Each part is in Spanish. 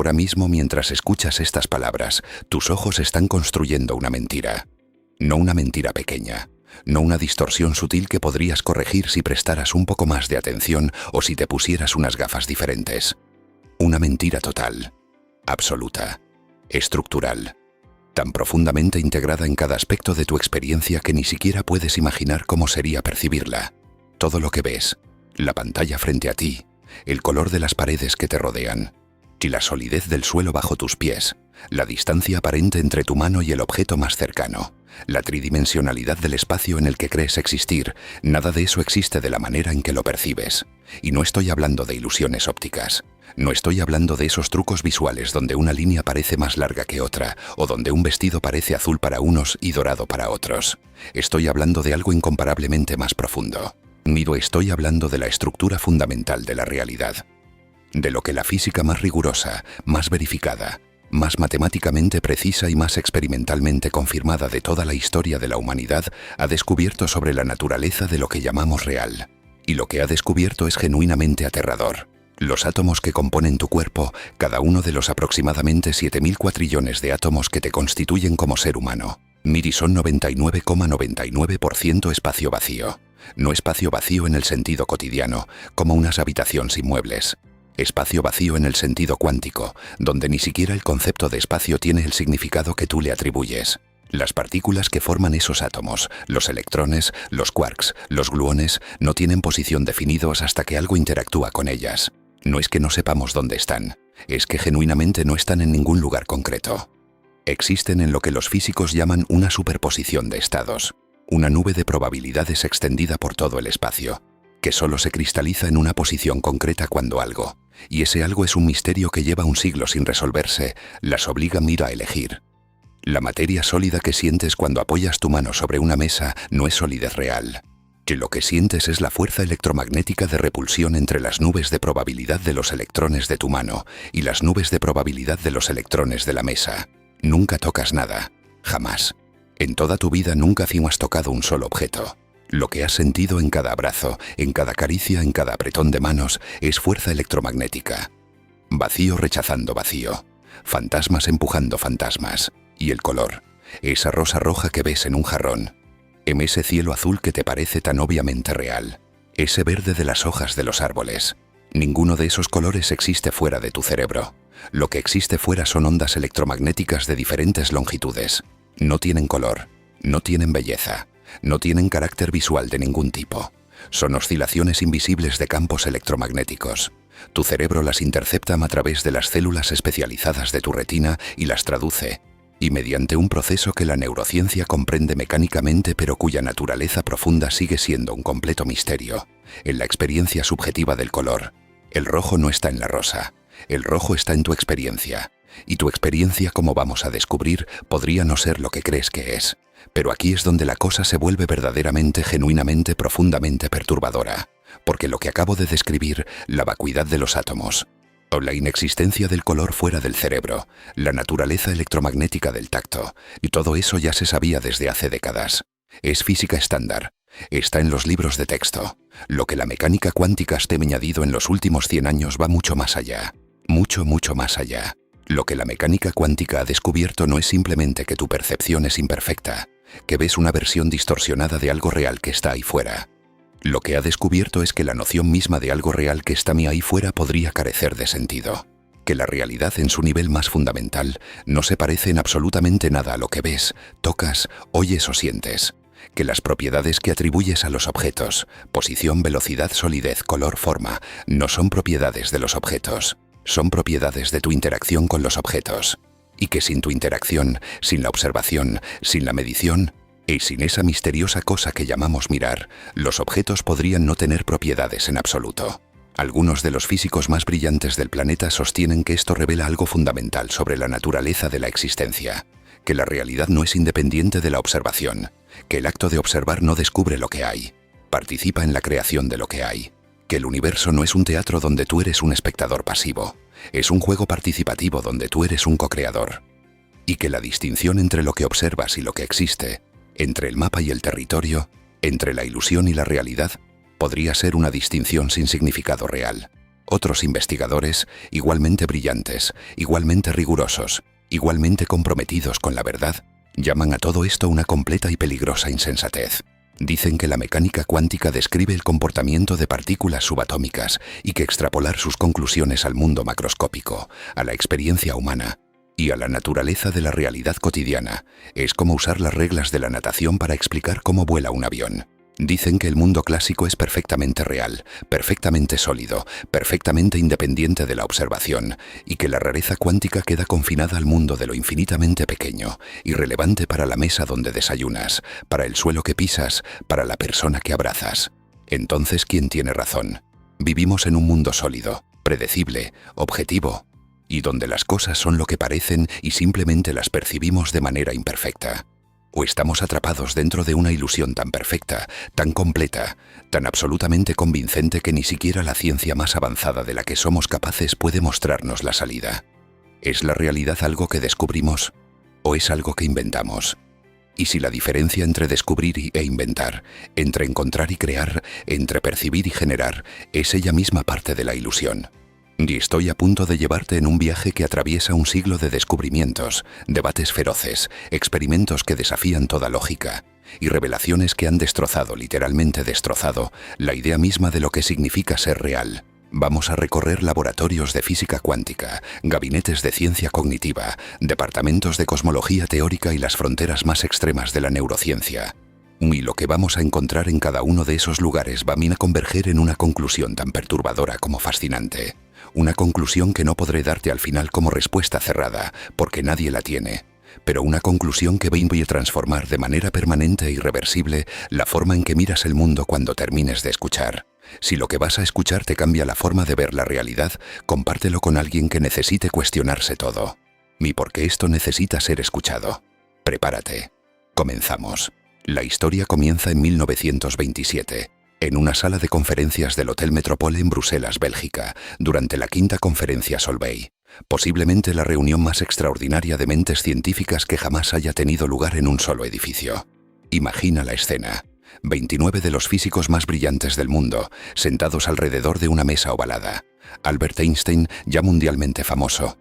Ahora mismo, mientras escuchas estas palabras, tus ojos están construyendo una mentira. No una mentira pequeña, no una distorsión sutil que podrías corregir si prestaras un poco más de atención o si te pusieras unas gafas diferentes. Una mentira total, absoluta, estructural, tan profundamente integrada en cada aspecto de tu experiencia que ni siquiera puedes imaginar cómo sería percibirla. Todo lo que ves, la pantalla frente a ti, el color de las paredes que te rodean, y la solidez del suelo bajo tus pies, la distancia aparente entre tu mano y el objeto más cercano, la tridimensionalidad del espacio en el que crees existir, nada de eso existe de la manera en que lo percibes. Y no estoy hablando de ilusiones ópticas. No estoy hablando de esos trucos visuales donde una línea parece más larga que otra, o donde un vestido parece azul para unos y dorado para otros. Estoy hablando de algo incomparablemente más profundo. Estoy hablando de la estructura fundamental de la realidad. De lo que la física más rigurosa, más verificada, más matemáticamente precisa y más experimentalmente confirmada de toda la historia de la humanidad ha descubierto sobre la naturaleza de lo que llamamos real. Y lo que ha descubierto es genuinamente aterrador. Los átomos que componen tu cuerpo, cada uno de los aproximadamente 7.000 cuatrillones de átomos que te constituyen como ser humano, son 99,99% espacio vacío. No espacio vacío en el sentido cotidiano, como unas habitaciones sin muebles. Espacio vacío en el sentido cuántico, donde ni siquiera el concepto de espacio tiene el significado que tú le atribuyes. Las partículas que forman esos átomos, los electrones, los quarks, los gluones, no tienen posición definidos hasta que algo interactúa con ellas. No es que no sepamos dónde están, es que genuinamente no están en ningún lugar concreto. Existen en lo que los físicos llaman una superposición de estados, una nube de probabilidades extendida por todo el espacio, que solo se cristaliza en una posición concreta cuando algo, y ese algo es un misterio que lleva un siglo sin resolverse, las obliga a elegir. La materia sólida que sientes cuando apoyas tu mano sobre una mesa no es solidez real. Que lo que sientes es la fuerza electromagnética de repulsión entre las nubes de probabilidad de los electrones de tu mano y las nubes de probabilidad de los electrones de la mesa. Nunca tocas nada, jamás. En toda tu vida nunca has tocado un solo objeto. Lo que has sentido en cada abrazo, en cada caricia, en cada apretón de manos, es fuerza electromagnética. Vacío rechazando vacío. Fantasmas empujando fantasmas. Y el color. Esa rosa roja que ves en un jarrón. Ese cielo azul que te parece tan obviamente real. Ese verde de las hojas de los árboles. Ninguno de esos colores existe fuera de tu cerebro. Lo que existe fuera son ondas electromagnéticas de diferentes longitudes. No tienen color. No tienen belleza. No tienen carácter visual de ningún tipo. Son oscilaciones invisibles de campos electromagnéticos. Tu cerebro las intercepta a través de las células especializadas de tu retina y las traduce, y mediante un proceso que la neurociencia comprende mecánicamente pero cuya naturaleza profunda sigue siendo un completo misterio, en la experiencia subjetiva del color. El rojo no está en la rosa, el rojo está en tu experiencia, y tu experiencia, como vamos a descubrir, podría no ser lo que crees que es. Pero aquí es donde la cosa se vuelve verdaderamente, genuinamente, profundamente perturbadora, porque lo que acabo de describir, la vacuidad de los átomos, o la inexistencia del color fuera del cerebro, la naturaleza electromagnética del tacto, y todo eso ya se sabía desde hace décadas. Es física estándar, está en los libros de texto. Lo que la mecánica cuántica ha añadido en los últimos 100 años va mucho más allá, mucho más allá. Lo que la mecánica cuántica ha descubierto no es simplemente que tu percepción es imperfecta, que ves una versión distorsionada de algo real que está ahí fuera. Lo que ha descubierto es que la noción misma de algo real que está ahí fuera podría carecer de sentido. Que la realidad en su nivel más fundamental no se parece en absolutamente nada a lo que ves, tocas, oyes o sientes. Que las propiedades que atribuyes a los objetos, posición, velocidad, solidez, color, forma, no son propiedades de los objetos. Son propiedades de tu interacción con los objetos. Y que sin tu interacción, sin la observación, sin la medición, y sin esa misteriosa cosa que llamamos mirar, los objetos podrían no tener propiedades en absoluto. Algunos de los físicos más brillantes del planeta sostienen que esto revela algo fundamental sobre la naturaleza de la existencia, que la realidad no es independiente de la observación, que el acto de observar no descubre lo que hay, participa en la creación de lo que hay, que el universo no es un teatro donde tú eres un espectador pasivo, es un juego participativo donde tú eres un co-creador, y que la distinción entre lo que observas y lo que existe, entre el mapa y el territorio, entre la ilusión y la realidad, podría ser una distinción sin significado real. Otros investigadores, igualmente brillantes, igualmente rigurosos, igualmente comprometidos con la verdad, llaman a todo esto una completa y peligrosa insensatez. Dicen que la mecánica cuántica describe el comportamiento de partículas subatómicas y que extrapolar sus conclusiones al mundo macroscópico, a la experiencia humana y a la naturaleza de la realidad cotidiana es como usar las reglas de la natación para explicar cómo vuela un avión. Dicen que el mundo clásico es perfectamente real, perfectamente sólido, perfectamente independiente de la observación, y que la rareza cuántica queda confinada al mundo de lo infinitamente pequeño, irrelevante para la mesa donde desayunas, para el suelo que pisas, para la persona que abrazas. Entonces, ¿quién tiene razón? Vivimos en un mundo sólido, predecible, objetivo, y donde las cosas son lo que parecen y simplemente las percibimos de manera imperfecta. ¿O estamos atrapados dentro de una ilusión tan perfecta, tan completa, tan absolutamente convincente que ni siquiera la ciencia más avanzada de la que somos capaces puede mostrarnos la salida? ¿Es la realidad algo que descubrimos o es algo que inventamos? Y si la diferencia entre descubrir e inventar, entre encontrar y crear, entre percibir y generar, es ella misma parte de la ilusión. Y estoy a punto de llevarte en un viaje que atraviesa un siglo de descubrimientos, debates feroces, experimentos que desafían toda lógica y revelaciones que han destrozado, literalmente destrozado, la idea misma de lo que significa ser real. Vamos a recorrer laboratorios de física cuántica, gabinetes de ciencia cognitiva, departamentos de cosmología teórica y las fronteras más extremas de la neurociencia. Y lo que vamos a encontrar en cada uno de esos lugares va a converger en una conclusión tan perturbadora como fascinante. Una conclusión que no podré darte al final como respuesta cerrada, porque nadie la tiene, pero una conclusión que va a transformar de manera permanente e irreversible la forma en que miras el mundo cuando termines de escuchar. Si lo que vas a escuchar te cambia la forma de ver la realidad, compártelo con alguien que necesite cuestionarse todo. Y porque esto necesita ser escuchado. Prepárate. Comenzamos. La historia comienza en 1927. En una sala de conferencias del Hotel Metropole en Bruselas, Bélgica, durante la quinta conferencia Solvay, posiblemente la reunión más extraordinaria de mentes científicas que jamás haya tenido lugar en un solo edificio. Imagina la escena. 29 de los físicos más brillantes del mundo, sentados alrededor de una mesa ovalada. Albert Einstein, ya mundialmente famoso,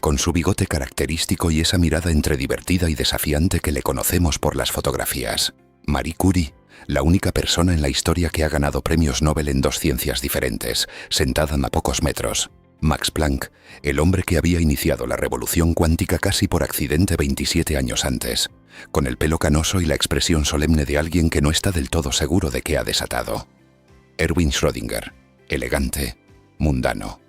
con su bigote característico y esa mirada entre divertida y desafiante que le conocemos por las fotografías. Marie Curie, la única persona en la historia que ha ganado premios Nobel en 2 ciencias diferentes, sentada a pocos metros. Max Planck, el hombre que había iniciado la revolución cuántica casi por accidente 27 años antes, con el pelo canoso y la expresión solemne de alguien que no está del todo seguro de qué ha desatado. Erwin Schrödinger, elegante, mundano,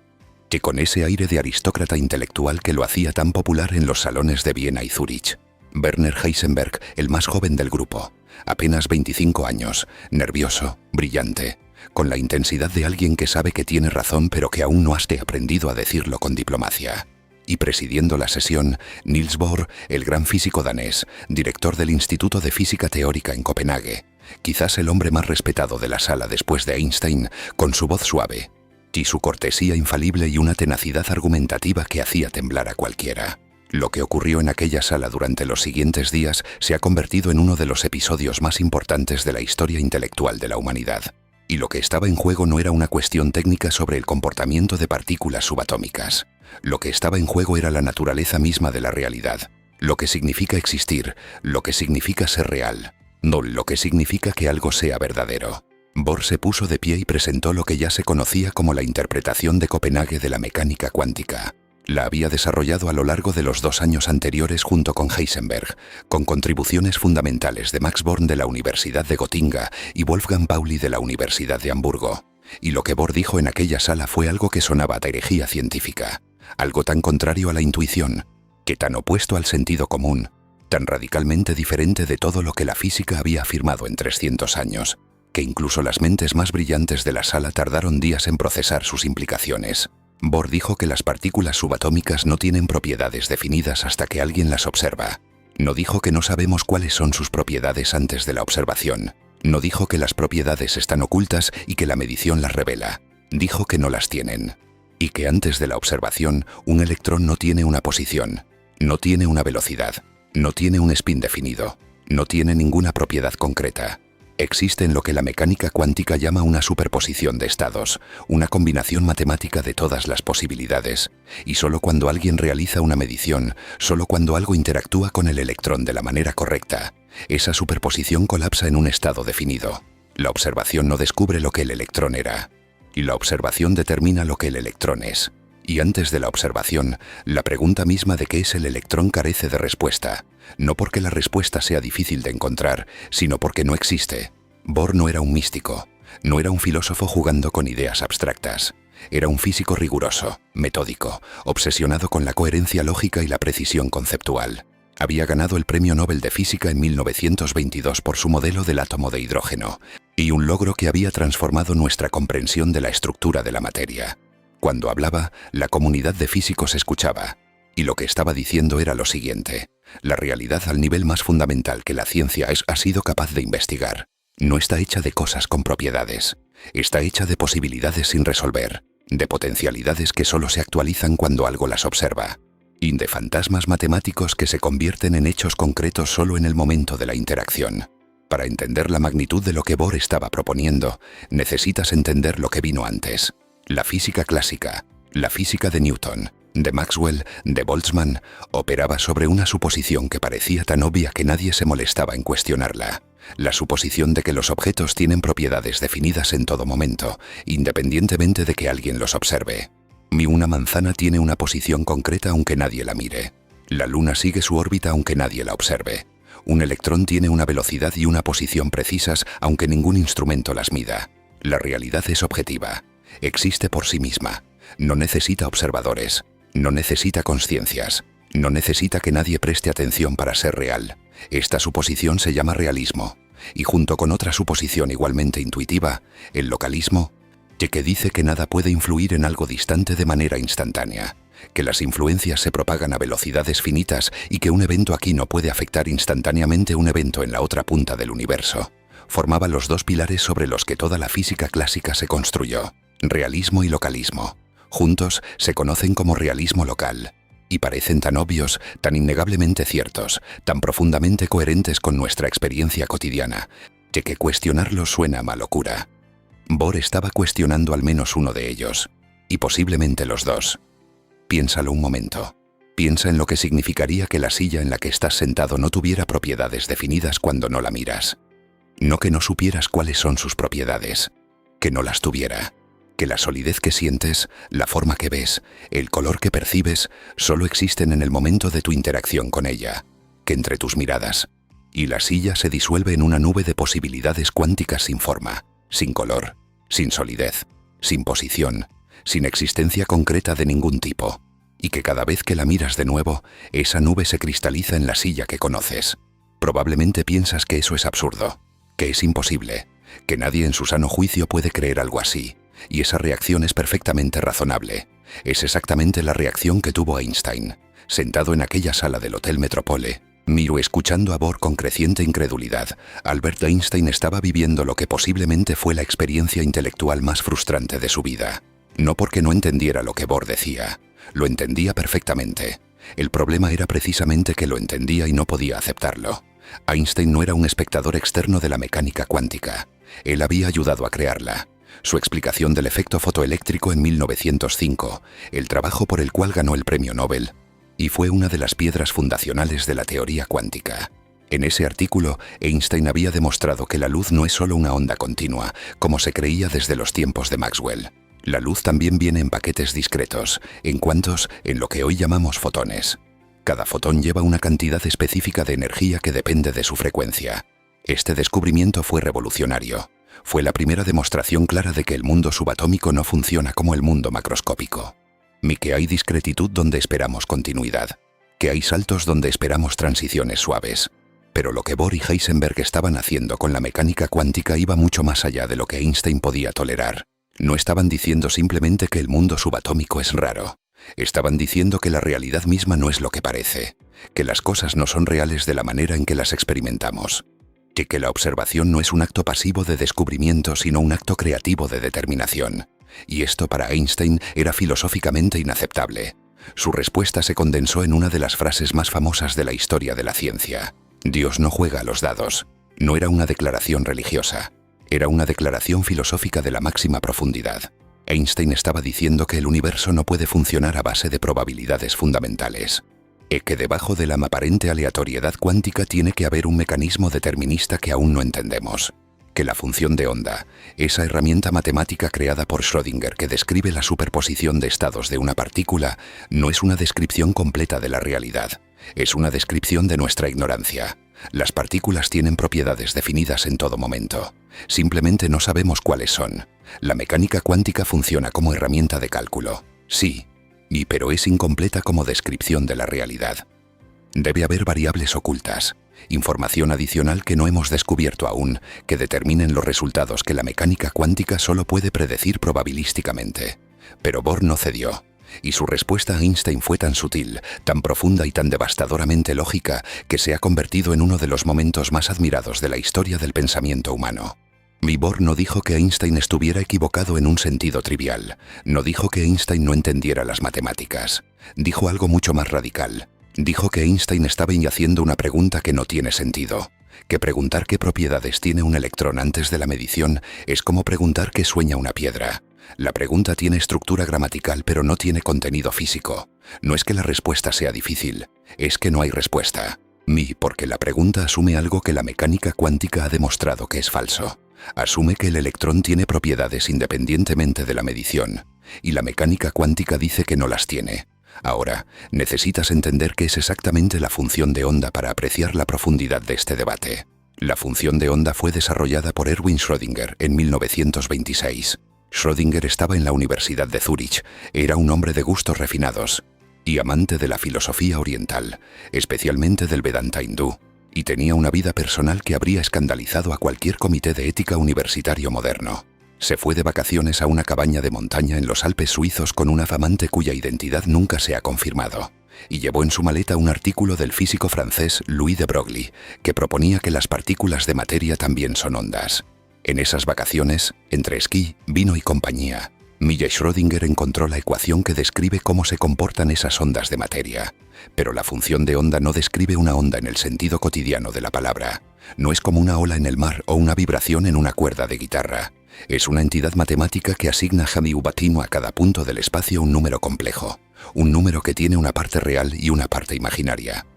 que con ese aire de aristócrata intelectual que lo hacía tan popular en los salones de Viena y Zúrich. Werner Heisenberg, el más joven del grupo, apenas 25 años, nervioso, brillante, con la intensidad de alguien que sabe que tiene razón pero que aún no has aprendido a decirlo con diplomacia. Y presidiendo la sesión, Niels Bohr, el gran físico danés, director del Instituto de Física Teórica en Copenhague, quizás el hombre más respetado de la sala después de Einstein, con su voz suave y su cortesía infalible y una tenacidad argumentativa que hacía temblar a cualquiera. Lo que ocurrió en aquella sala durante los siguientes días se ha convertido en uno de los episodios más importantes de la historia intelectual de la humanidad. Y lo que estaba en juego no era una cuestión técnica sobre el comportamiento de partículas subatómicas. Lo que estaba en juego era la naturaleza misma de la realidad, lo que significa existir, lo que significa ser real, no lo que significa que algo sea verdadero. Bohr se puso de pie y presentó lo que ya se conocía como la interpretación de Copenhague de la mecánica cuántica. La había desarrollado a lo largo de los 2 años anteriores junto con Heisenberg, con contribuciones fundamentales de Max Born de la Universidad de Gotinga y Wolfgang Pauli de la Universidad de Hamburgo. Y lo que Bohr dijo en aquella sala fue algo que sonaba a herejía científica, algo tan contrario a la intuición, que tan opuesto al sentido común, tan radicalmente diferente de todo lo que la física había afirmado en 300 años, que incluso las mentes más brillantes de la sala tardaron días en procesar sus implicaciones. Bohr dijo que las partículas subatómicas no tienen propiedades definidas hasta que alguien las observa. No dijo que no sabemos cuáles son sus propiedades antes de la observación. No dijo que las propiedades están ocultas y que la medición las revela. Dijo que no las tienen. Y que antes de la observación, un electrón no tiene una posición, no tiene una velocidad, no tiene un spin definido, no tiene ninguna propiedad concreta. Existe en lo que la mecánica cuántica llama una superposición de estados, una combinación matemática de todas las posibilidades, y solo cuando alguien realiza una medición, solo cuando algo interactúa con el electrón de la manera correcta, esa superposición colapsa en un estado definido. La observación no descubre lo que el electrón era, y la observación determina lo que el electrón es. Y antes de la observación, la pregunta misma de qué es el electrón carece de respuesta, no porque la respuesta sea difícil de encontrar, sino porque no existe. Bohr no era un místico, no era un filósofo jugando con ideas abstractas. Era un físico riguroso, metódico, obsesionado con la coherencia lógica y la precisión conceptual. Había ganado el Premio Nobel de Física en 1922 por su modelo del átomo de hidrógeno, y un logro que había transformado nuestra comprensión de la estructura de la materia. Cuando hablaba, la comunidad de físicos escuchaba, y lo que estaba diciendo era lo siguiente: la realidad al nivel más fundamental que la ciencia ha sido capaz de investigar no está hecha de cosas con propiedades, está hecha de posibilidades sin resolver, de potencialidades que solo se actualizan cuando algo las observa, y de fantasmas matemáticos que se convierten en hechos concretos solo en el momento de la interacción. Para entender la magnitud de lo que Bohr estaba proponiendo, necesitas entender lo que vino antes. La física clásica, la física de Newton, de Maxwell, de Boltzmann, operaba sobre una suposición que parecía tan obvia que nadie se molestaba en cuestionarla. La suposición de que los objetos tienen propiedades definidas en todo momento, independientemente de que alguien los observe. Una manzana tiene una posición concreta aunque nadie la mire. La luna sigue su órbita aunque nadie la observe. Un electrón tiene una velocidad y una posición precisas aunque ningún instrumento las mida. La realidad es objetiva. Existe por sí misma. No necesita observadores. No necesita consciencias. No necesita que nadie preste atención para ser real. Esta suposición se llama realismo. Y junto con otra suposición igualmente intuitiva, el localismo, que dice que nada puede influir en algo distante de manera instantánea, que las influencias se propagan a velocidades finitas y que un evento aquí no puede afectar instantáneamente un evento en la otra punta del universo, formaba los dos pilares sobre los que toda la física clásica se construyó: realismo y localismo. Juntos se conocen como realismo local, y parecen tan obvios, tan innegablemente ciertos, tan profundamente coherentes con nuestra experiencia cotidiana, que cuestionarlos suena a locura. Bohr estaba cuestionando al menos uno de ellos, y posiblemente los dos. Piénsalo un momento. Piensa en lo que significaría que la silla en la que estás sentado no tuviera propiedades definidas cuando no la miras. No que no supieras cuáles son sus propiedades, que no las tuviera. Que la solidez que sientes, la forma que ves, el color que percibes, solo existen en el momento de tu interacción con ella, que entre tus miradas, y la silla se disuelve en una nube de posibilidades cuánticas sin forma, sin color, sin solidez, sin posición, sin existencia concreta de ningún tipo, y que cada vez que la miras de nuevo, esa nube se cristaliza en la silla que conoces. Probablemente piensas que eso es absurdo, que es imposible, que nadie en su sano juicio puede creer algo así, y esa reacción es perfectamente razonable. Es exactamente la reacción que tuvo Einstein, sentado en aquella sala del Hotel Metropole, escuchando a Bohr con creciente incredulidad. Albert Einstein estaba viviendo lo que posiblemente fue la experiencia intelectual más frustrante de su vida. No porque no entendiera lo que Bohr decía, lo entendía perfectamente. El problema era precisamente que lo entendía y no podía aceptarlo. Einstein no era un espectador externo de la mecánica cuántica. Él había ayudado a crearla. Su explicación del efecto fotoeléctrico en 1905, el trabajo por el cual ganó el Premio Nobel, y fue una de las piedras fundacionales de la teoría cuántica. En ese artículo, Einstein había demostrado que la luz no es solo una onda continua, como se creía desde los tiempos de Maxwell. La luz también viene en paquetes discretos, en lo que hoy llamamos fotones. Cada fotón lleva una cantidad específica de energía que depende de su frecuencia. Este descubrimiento fue revolucionario. Fue la primera demostración clara de que el mundo subatómico no funciona como el mundo macroscópico. Ni que hay discretitud donde esperamos continuidad, que hay saltos donde esperamos transiciones suaves. Pero lo que Bohr y Heisenberg estaban haciendo con la mecánica cuántica iba mucho más allá de lo que Einstein podía tolerar. No estaban diciendo simplemente que el mundo subatómico es raro. Estaban diciendo que la realidad misma no es lo que parece, que las cosas no son reales de la manera en que las experimentamos, que la observación no es un acto pasivo de descubrimiento sino un acto creativo de determinación. Y esto para Einstein era filosóficamente inaceptable. Su respuesta se condensó en una de las frases más famosas de la historia de la ciencia: Dios no juega a los dados. No era una declaración religiosa, era una declaración filosófica de la máxima profundidad. Einstein estaba diciendo que el universo no puede funcionar a base de probabilidades fundamentales, que debajo de la aparente aleatoriedad cuántica tiene que haber un mecanismo determinista que aún no entendemos, que la función de onda, esa herramienta matemática creada por Schrödinger que describe la superposición de estados de una partícula, no es una descripción completa de la realidad, es una descripción de nuestra ignorancia. Las partículas tienen propiedades definidas en todo momento. Simplemente no sabemos cuáles son. La mecánica cuántica funciona como herramienta de cálculo. Sí, pero es incompleta como descripción de la realidad. Debe haber variables ocultas, información adicional que no hemos descubierto aún, que determinen los resultados que la mecánica cuántica solo puede predecir probabilísticamente. Pero Bohr no cedió. Y su respuesta a Einstein fue tan sutil, tan profunda y tan devastadoramente lógica que se ha convertido en uno de los momentos más admirados de la historia del pensamiento humano. Bohr no dijo que Einstein estuviera equivocado en un sentido trivial, no dijo que Einstein no entendiera las matemáticas, dijo algo mucho más radical. Dijo que Einstein estaba haciendo una pregunta que no tiene sentido, que preguntar qué propiedades tiene un electrón antes de la medición es como preguntar qué sueña una piedra. La pregunta tiene estructura gramatical pero no tiene contenido físico. No es que la respuesta sea difícil, es que no hay respuesta. Porque la pregunta asume algo que la mecánica cuántica ha demostrado que es falso. Asume que el electrón tiene propiedades independientemente de la medición, y la mecánica cuántica dice que no las tiene. Ahora, necesitas entender qué es exactamente la función de onda para apreciar la profundidad de este debate. La función de onda fue desarrollada por Erwin Schrödinger en 1926. Schrödinger estaba en la Universidad de Zúrich, era un hombre de gustos refinados y amante de la filosofía oriental, especialmente del Vedanta hindú, y tenía una vida personal que habría escandalizado a cualquier comité de ética universitario moderno. Se fue de vacaciones a una cabaña de montaña en los Alpes suizos con una amante cuya identidad nunca se ha confirmado, y llevó en su maleta un artículo del físico francés Louis de Broglie, que proponía que las partículas de materia también son ondas. En esas vacaciones, entre esquí, vino y compañía, Schrödinger encontró la ecuación que describe cómo se comportan esas ondas de materia. Pero la función de onda no describe una onda en el sentido cotidiano de la palabra. No es como una ola en el mar o una vibración en una cuerda de guitarra. Es una entidad matemática que asigna a cada punto del espacio un número complejo, un número que tiene una parte real y una parte imaginaria.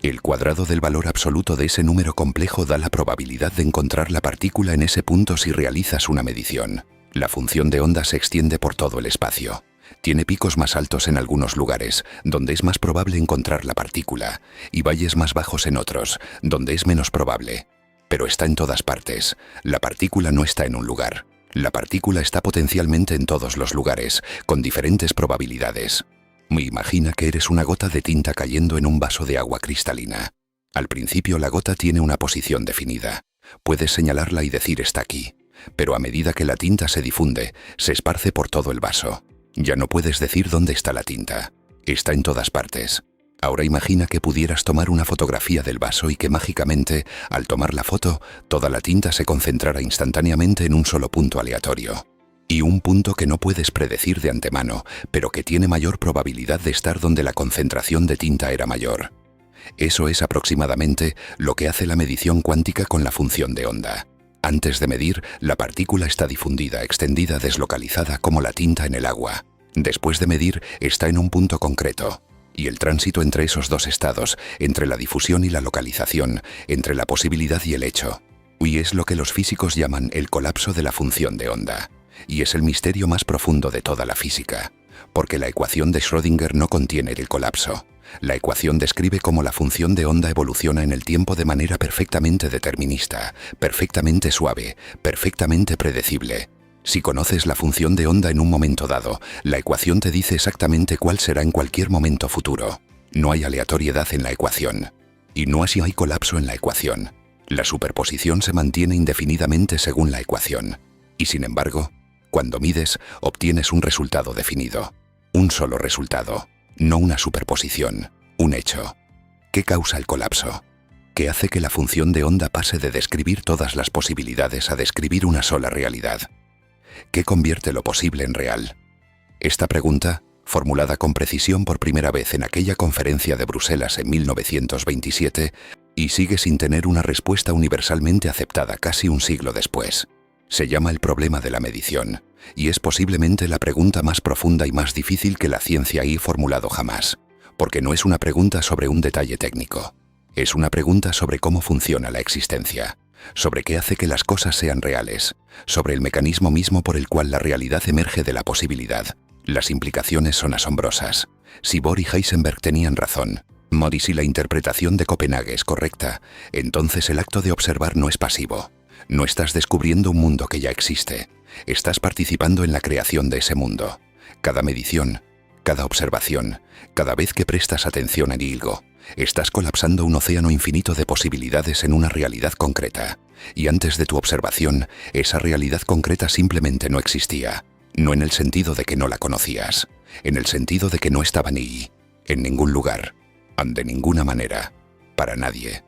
El cuadrado del valor absoluto de ese número complejo da la probabilidad de encontrar la partícula en ese punto si realizas una medición. La función de onda se extiende por todo el espacio. Tiene picos más altos en algunos lugares, donde es más probable encontrar la partícula, y valles más bajos en otros, donde es menos probable. Pero está en todas partes. La partícula no está en un lugar. La partícula está potencialmente en todos los lugares, con diferentes probabilidades. Imagina que eres una gota de tinta cayendo en un vaso de agua cristalina. Al principio la gota tiene una posición definida. Puedes señalarla y decir está aquí. Pero a medida que la tinta se difunde, se esparce por todo el vaso. Ya no puedes decir dónde está la tinta. Está en todas partes. Ahora imagina que pudieras tomar una fotografía del vaso y que mágicamente, al tomar la foto, toda la tinta se concentrara instantáneamente en un solo punto aleatorio. Y un punto que no puedes predecir de antemano, pero que tiene mayor probabilidad de estar donde la concentración de tinta era mayor. Eso es aproximadamente lo que hace la medición cuántica con la función de onda. Antes de medir, la partícula está difundida, extendida, deslocalizada como la tinta en el agua. Después de medir, está en un punto concreto. Y el tránsito entre esos dos estados, entre la difusión y la localización, entre la posibilidad y el hecho, es lo que los físicos llaman el colapso de la función de onda. Y es el misterio más profundo de toda la física, porque la ecuación de Schrödinger no contiene el colapso. La ecuación describe cómo la función de onda evoluciona en el tiempo de manera perfectamente determinista, perfectamente suave, perfectamente predecible. Si conoces la función de onda en un momento dado, la ecuación te dice exactamente cuál será en cualquier momento futuro. No hay aleatoriedad en la ecuación. Y no así hay colapso en la ecuación. La superposición se mantiene indefinidamente según la ecuación. Y sin embargo, cuando mides, obtienes un resultado definido. Un solo resultado. No una superposición, un hecho. ¿Qué causa el colapso? ¿Qué hace que la función de onda pase de describir todas las posibilidades a describir una sola realidad? ¿Qué convierte lo posible en real? Esta pregunta, formulada con precisión por primera vez en aquella conferencia de Bruselas en 1927, Y sigue sin tener una respuesta universalmente aceptada casi un siglo después. Se llama el problema de la medición, y es posiblemente la pregunta más profunda y más difícil que la ciencia haya formulado jamás, porque no es una pregunta sobre un detalle técnico. Es una pregunta sobre cómo funciona la existencia, sobre qué hace que las cosas sean reales, sobre el mecanismo mismo por el cual la realidad emerge de la posibilidad. Las implicaciones son asombrosas. Si Bohr y Heisenberg tenían razón, y si la interpretación de Copenhague es correcta, entonces el acto de observar no es pasivo. No estás descubriendo un mundo que ya existe. Estás participando en la creación de ese mundo. Cada medición, cada observación, cada vez que prestas atención en algo, estás colapsando un océano infinito de posibilidades en una realidad concreta. Y antes de tu observación, esa realidad concreta simplemente no existía. No en el sentido de que no la conocías, en el sentido de que no estaba ni en ningún lugar, de ninguna manera, para nadie.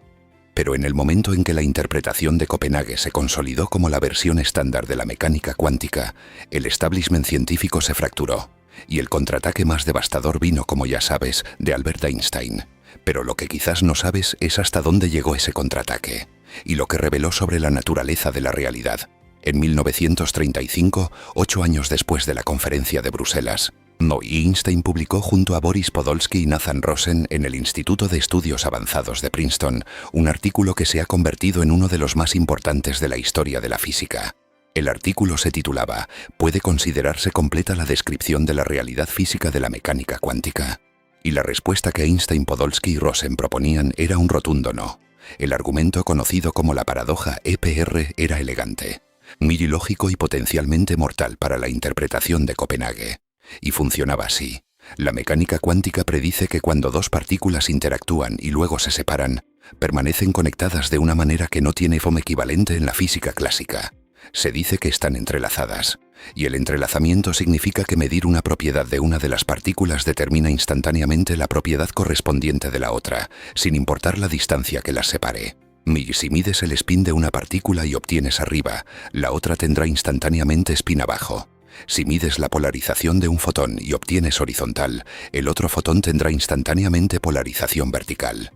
Pero en el momento en que la interpretación de Copenhague se consolidó como la versión estándar de la mecánica cuántica, el establishment científico se fracturó, y el contraataque más devastador vino, como ya sabes, de Albert Einstein. Pero lo que quizás no sabes es hasta dónde llegó ese contraataque, y lo que reveló sobre la naturaleza de la realidad. En 1935, 8 años después de la Conferencia de Bruselas, Einstein publicó junto a Boris Podolsky y Nathan Rosen en el Instituto de Estudios Avanzados de Princeton un artículo que se ha convertido en uno de los más importantes de la historia de la física. El artículo se titulaba ¿Puede considerarse completa la descripción de la realidad física de la mecánica cuántica? Y la respuesta que Einstein, Podolsky y Rosen proponían era un rotundo no. El argumento conocido como la paradoja EPR era elegante, muy ilógico y potencialmente mortal para la interpretación de Copenhague. Y funcionaba así. La mecánica cuántica predice que cuando dos partículas interactúan y luego se separan, permanecen conectadas de una manera que no tiene forma equivalente en la física clásica. Se dice que están entrelazadas, y el entrelazamiento significa que medir una propiedad de una de las partículas determina instantáneamente la propiedad correspondiente de la otra, sin importar la distancia que las separe. Y si mides el spin de una partícula y obtienes arriba, la otra tendrá instantáneamente spin abajo. Si mides la polarización de un fotón y obtienes horizontal, el otro fotón tendrá instantáneamente polarización vertical.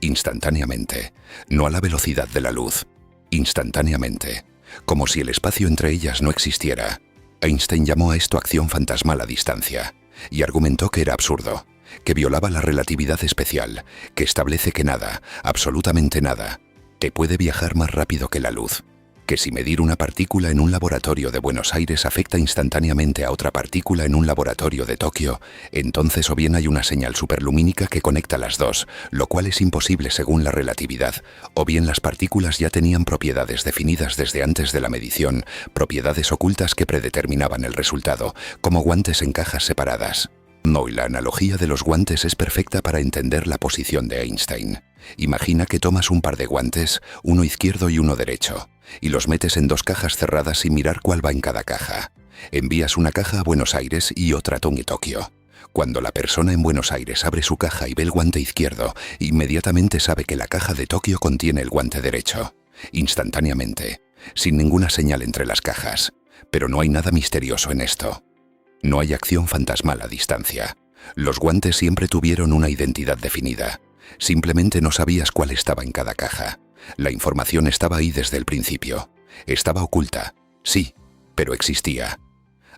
Instantáneamente, no a la velocidad de la luz. Instantáneamente, como si el espacio entre ellas no existiera. Einstein llamó a esto acción fantasmal a distancia, y argumentó que era absurdo, que violaba la relatividad especial, que establece que nada, absolutamente nada, te puede viajar más rápido que la luz. Que si medir una partícula en un laboratorio de Buenos Aires afecta instantáneamente a otra partícula en un laboratorio de Tokio, entonces o bien hay una señal superlumínica que conecta las dos, lo cual es imposible según la relatividad, o bien las partículas ya tenían propiedades definidas desde antes de la medición, propiedades ocultas que predeterminaban el resultado, como guantes en cajas separadas. Y la analogía de los guantes es perfecta para entender la posición de Einstein. Imagina que tomas un par de guantes, uno izquierdo y uno derecho, y los metes en dos cajas cerradas sin mirar cuál va en cada caja. Envías una caja a Buenos Aires y otra a Tokio. Cuando la persona en Buenos Aires abre su caja y ve el guante izquierdo, inmediatamente sabe que la caja de Tokio contiene el guante derecho. Instantáneamente, sin ninguna señal entre las cajas. Pero no hay nada misterioso en esto. No hay acción fantasmal a distancia. Los guantes siempre tuvieron una identidad definida. Simplemente no sabías cuál estaba en cada caja. La información estaba ahí desde el principio. Estaba oculta, sí, pero existía.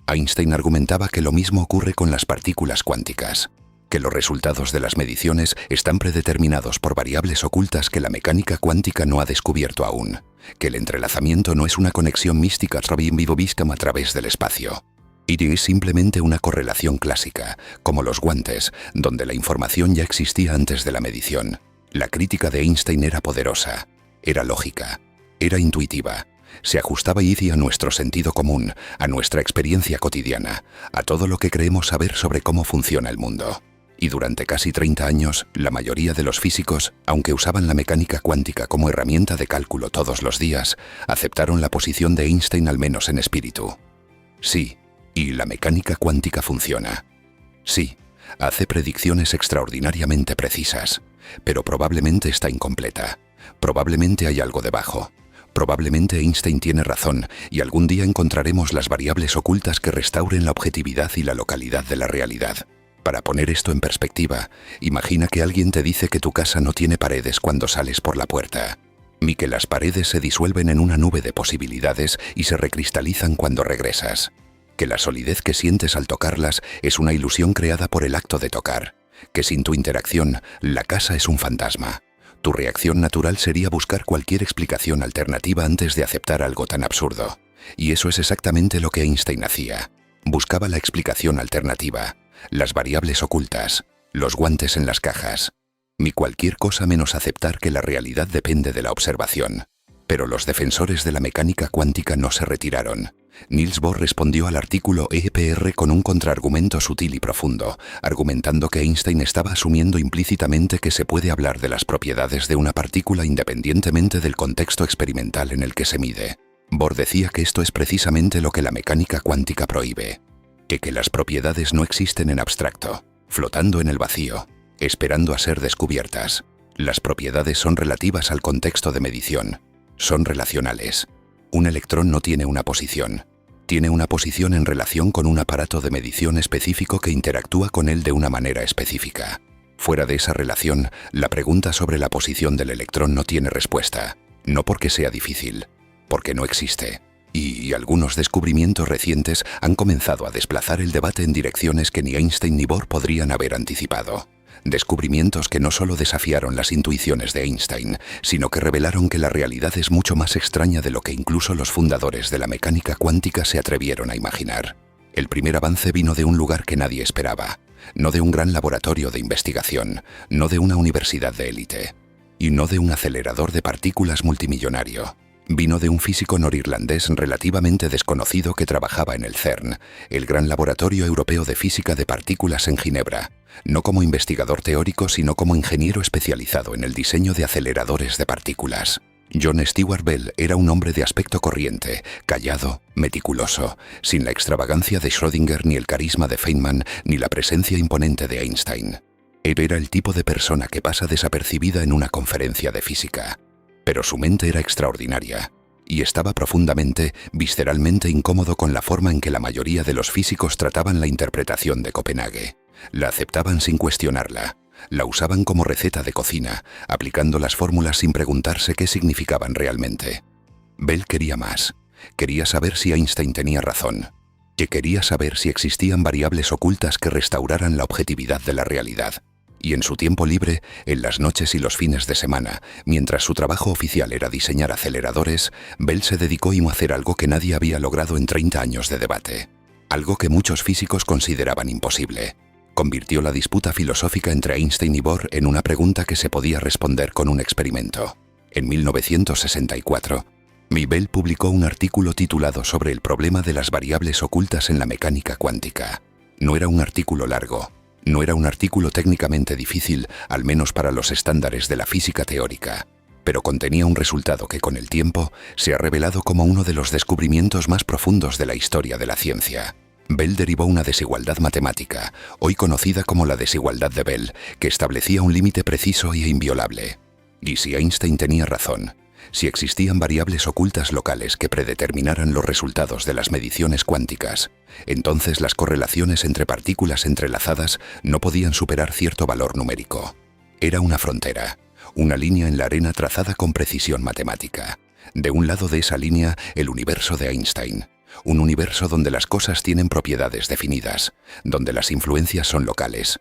Einstein argumentaba que lo mismo ocurre con las partículas cuánticas, que los resultados de las mediciones están predeterminados por variables ocultas que la mecánica cuántica no ha descubierto aún, que el entrelazamiento no es una conexión mística a través del espacio. Y es simplemente una correlación clásica, como los guantes, donde la información ya existía antes de la medición. La crítica de Einstein era poderosa, era lógica, era intuitiva, se ajustaba a nuestro sentido común, a nuestra experiencia cotidiana, a todo lo que creemos saber sobre cómo funciona el mundo. Y durante casi 30 años, la mayoría de los físicos, aunque usaban la mecánica cuántica como herramienta de cálculo todos los días, aceptaron la posición de Einstein al menos en espíritu. Sí. Y la mecánica cuántica funciona. Sí, hace predicciones extraordinariamente precisas, pero probablemente está incompleta. Probablemente hay algo debajo. Probablemente Einstein tiene razón y algún día encontraremos las variables ocultas que restauren la objetividad y la localidad de la realidad. Para poner esto en perspectiva, imagina que alguien te dice que tu casa no tiene paredes cuando sales por la puerta, ni que las paredes se disuelven en una nube de posibilidades y se recristalizan cuando regresas, que la solidez que sientes al tocarlas es una ilusión creada por el acto de tocar, que sin tu interacción, la casa es un fantasma. Tu reacción natural sería buscar cualquier explicación alternativa antes de aceptar algo tan absurdo. Y eso es exactamente lo que Einstein hacía. Buscaba la explicación alternativa, las variables ocultas, los guantes en las cajas, ni cualquier cosa menos aceptar que la realidad depende de la observación. Pero los defensores de la mecánica cuántica no se retiraron. Niels Bohr respondió al artículo EPR con un contraargumento sutil y profundo, argumentando que Einstein estaba asumiendo implícitamente que se puede hablar de las propiedades de una partícula independientemente del contexto experimental en el que se mide. Bohr decía que esto es precisamente lo que la mecánica cuántica prohíbe, que las propiedades no existen en abstracto, flotando en el vacío, esperando a ser descubiertas. Las propiedades son relativas al contexto de medición, son relacionales. Un electrón no tiene una posición. Tiene una posición en relación con un aparato de medición específico que interactúa con él de una manera específica. Fuera de esa relación, la pregunta sobre la posición del electrón no tiene respuesta, no porque sea difícil, porque no existe. Y algunos descubrimientos recientes han comenzado a desplazar el debate en direcciones que ni Einstein ni Bohr podrían haber anticipado. Descubrimientos que no solo desafiaron las intuiciones de Einstein, sino que revelaron que la realidad es mucho más extraña de lo que incluso los fundadores de la mecánica cuántica se atrevieron a imaginar. El primer avance vino de un lugar que nadie esperaba, no de un gran laboratorio de investigación, no de una universidad de élite, y no de un acelerador de partículas multimillonario. Vino de un físico norirlandés relativamente desconocido que trabajaba en el CERN, el gran laboratorio europeo de física de partículas en Ginebra, no como investigador teórico sino como ingeniero especializado en el diseño de aceleradores de partículas. John Stewart Bell era un hombre de aspecto corriente, callado, meticuloso, sin la extravagancia de Schrödinger ni el carisma de Feynman ni la presencia imponente de Einstein. Él era el tipo de persona que pasa desapercibida en una conferencia de física. Pero su mente era extraordinaria, y estaba profundamente, visceralmente incómodo con la forma en que la mayoría de los físicos trataban la interpretación de Copenhague. La aceptaban sin cuestionarla, la usaban como receta de cocina, aplicando las fórmulas sin preguntarse qué significaban realmente. Bell quería más, quería saber si Einstein tenía razón, que quería saber si existían variables ocultas que restauraran la objetividad de la realidad. Y en su tiempo libre, en las noches y los fines de semana, mientras su trabajo oficial era diseñar aceleradores, Bell se dedicó a hacer algo que nadie había logrado en 30 años de debate. Algo que muchos físicos consideraban imposible. Convirtió la disputa filosófica entre Einstein y Bohr en una pregunta que se podía responder con un experimento. En 1964, Bell publicó un artículo titulado sobre el problema de las variables ocultas en la mecánica cuántica. No era un artículo largo. No era un artículo técnicamente difícil, al menos para los estándares de la física teórica, pero contenía un resultado que con el tiempo se ha revelado como uno de los descubrimientos más profundos de la historia de la ciencia. Bell derivó una desigualdad matemática, hoy conocida como la desigualdad de Bell, que establecía un límite preciso e inviolable. Y si Einstein tenía razón, si existían variables ocultas locales que predeterminaran los resultados de las mediciones cuánticas, entonces las correlaciones entre partículas entrelazadas no podían superar cierto valor numérico. Era una frontera, una línea en la arena trazada con precisión matemática. De un lado de esa línea, el universo de Einstein, un universo donde las cosas tienen propiedades definidas, donde las influencias son locales,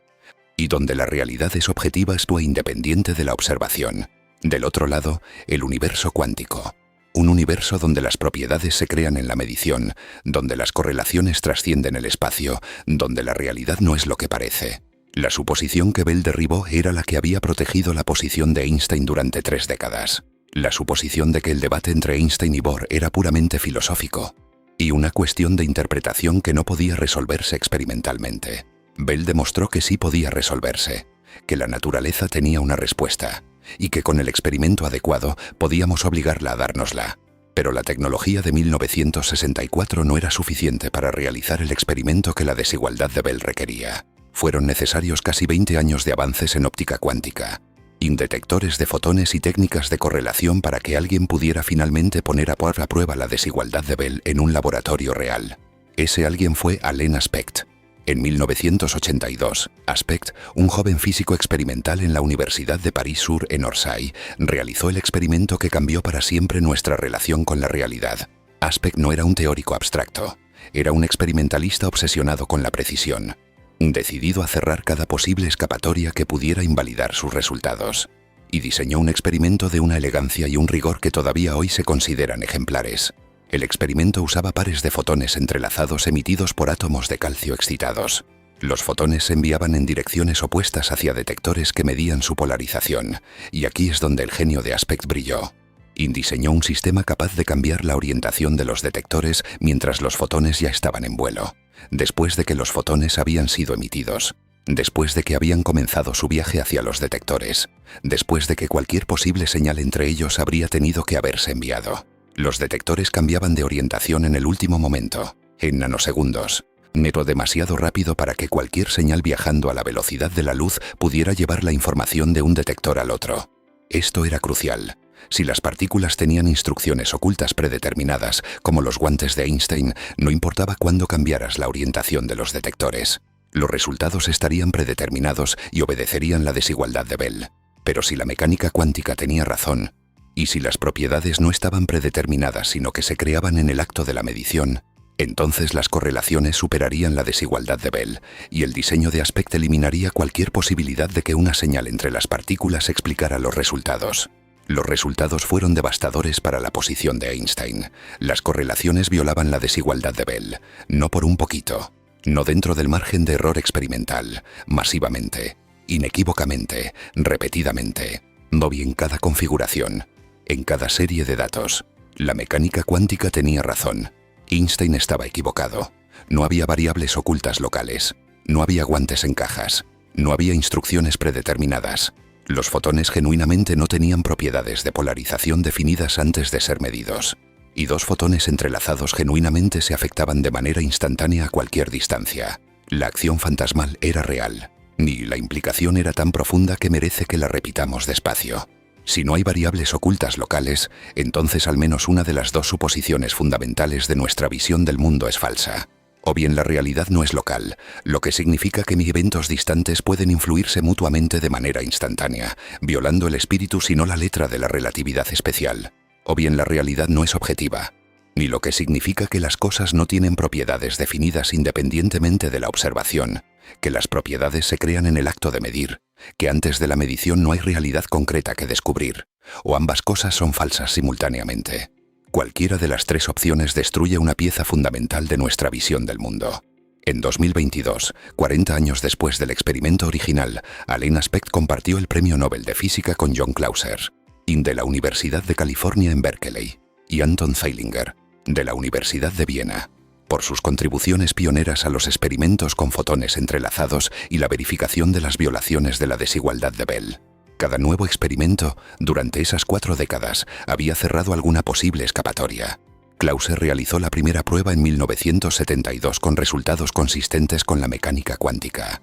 y donde la realidad es objetiva e independiente de la observación. Del otro lado, el universo cuántico, un universo donde las propiedades se crean en la medición, donde las correlaciones trascienden el espacio, donde la realidad no es lo que parece. La suposición que Bell derribó era la que había protegido la posición de Einstein durante 3 décadas. La suposición de que el debate entre Einstein y Bohr era puramente filosófico, y una cuestión de interpretación que no podía resolverse experimentalmente. Bell demostró que sí podía resolverse, que la naturaleza tenía una respuesta, y que con el experimento adecuado podíamos obligarla a dárnosla. Pero la tecnología de 1964 no era suficiente para realizar el experimento que la desigualdad de Bell requería. Fueron necesarios casi 20 años de avances en óptica cuántica, indetectores de fotones y técnicas de correlación para que alguien pudiera finalmente poner a prueba la desigualdad de Bell en un laboratorio real. Ese alguien fue Alain Aspect, En 1982, Aspect, un joven físico experimental en la Universidad de París-Sur en Orsay, realizó el experimento que cambió para siempre nuestra relación con la realidad. Aspect no era un teórico abstracto, era un experimentalista obsesionado con la precisión, decidido a cerrar cada posible escapatoria que pudiera invalidar sus resultados, y diseñó un experimento de una elegancia y un rigor que todavía hoy se consideran ejemplares. El experimento usaba pares de fotones entrelazados emitidos por átomos de calcio excitados. Los fotones se enviaban en direcciones opuestas hacia detectores que medían su polarización, y aquí es donde el genio de Aspect brilló. Diseñó un sistema capaz de cambiar la orientación de los detectores mientras los fotones ya estaban en vuelo, después de que los fotones habían sido emitidos, después de que habían comenzado su viaje hacia los detectores, después de que cualquier posible señal entre ellos habría tenido que haberse enviado. Los detectores cambiaban de orientación en el último momento, en nanosegundos, pero demasiado rápido para que cualquier señal viajando a la velocidad de la luz pudiera llevar la información de un detector al otro. Esto era crucial. Si las partículas tenían instrucciones ocultas predeterminadas, como los guantes de Einstein, no importaba cuándo cambiaras la orientación de los detectores. Los resultados estarían predeterminados y obedecerían la desigualdad de Bell. Pero si la mecánica cuántica tenía razón, y si las propiedades no estaban predeterminadas sino que se creaban en el acto de la medición, entonces las correlaciones superarían la desigualdad de Bell, y el diseño de Aspect eliminaría cualquier posibilidad de que una señal entre las partículas explicara los resultados. Los resultados fueron devastadores para la posición de Einstein. Las correlaciones violaban la desigualdad de Bell, no por un poquito, no dentro del margen de error experimental, masivamente, inequívocamente, repetidamente, no bien en cada configuración, en cada serie de datos. La mecánica cuántica tenía razón. Einstein estaba equivocado. No había variables ocultas locales, no había guantes en cajas, no había instrucciones predeterminadas. Los fotones genuinamente no tenían propiedades de polarización definidas antes de ser medidos, y dos fotones entrelazados genuinamente se afectaban de manera instantánea a cualquier distancia. La acción fantasmal era real, y la implicación era tan profunda que merece que la repitamos despacio. Si no hay variables ocultas locales, entonces al menos una de las dos suposiciones fundamentales de nuestra visión del mundo es falsa. O bien la realidad no es local, lo que significa que mis eventos distantes pueden influirse mutuamente de manera instantánea, violando el espíritu si no la letra de la relatividad especial. O bien la realidad no es objetiva, ni lo que significa que las cosas no tienen propiedades definidas independientemente de la observación, que las propiedades se crean en el acto de medir, que antes de la medición no hay realidad concreta que descubrir, o ambas cosas son falsas simultáneamente. Cualquiera de las tres opciones destruye una pieza fundamental de nuestra visión del mundo. En 2022, 40 años después del experimento original, Alain Aspect compartió el Premio Nobel de Física con John Clauser, de la Universidad de California en Berkeley, y Anton Zeilinger, de la Universidad de Viena, por sus contribuciones pioneras a los experimentos con fotones entrelazados y la verificación de las violaciones de la desigualdad de Bell. Cada nuevo experimento, durante esas 4 décadas, había cerrado alguna posible escapatoria. Clauser realizó la primera prueba en 1972 con resultados consistentes con la mecánica cuántica.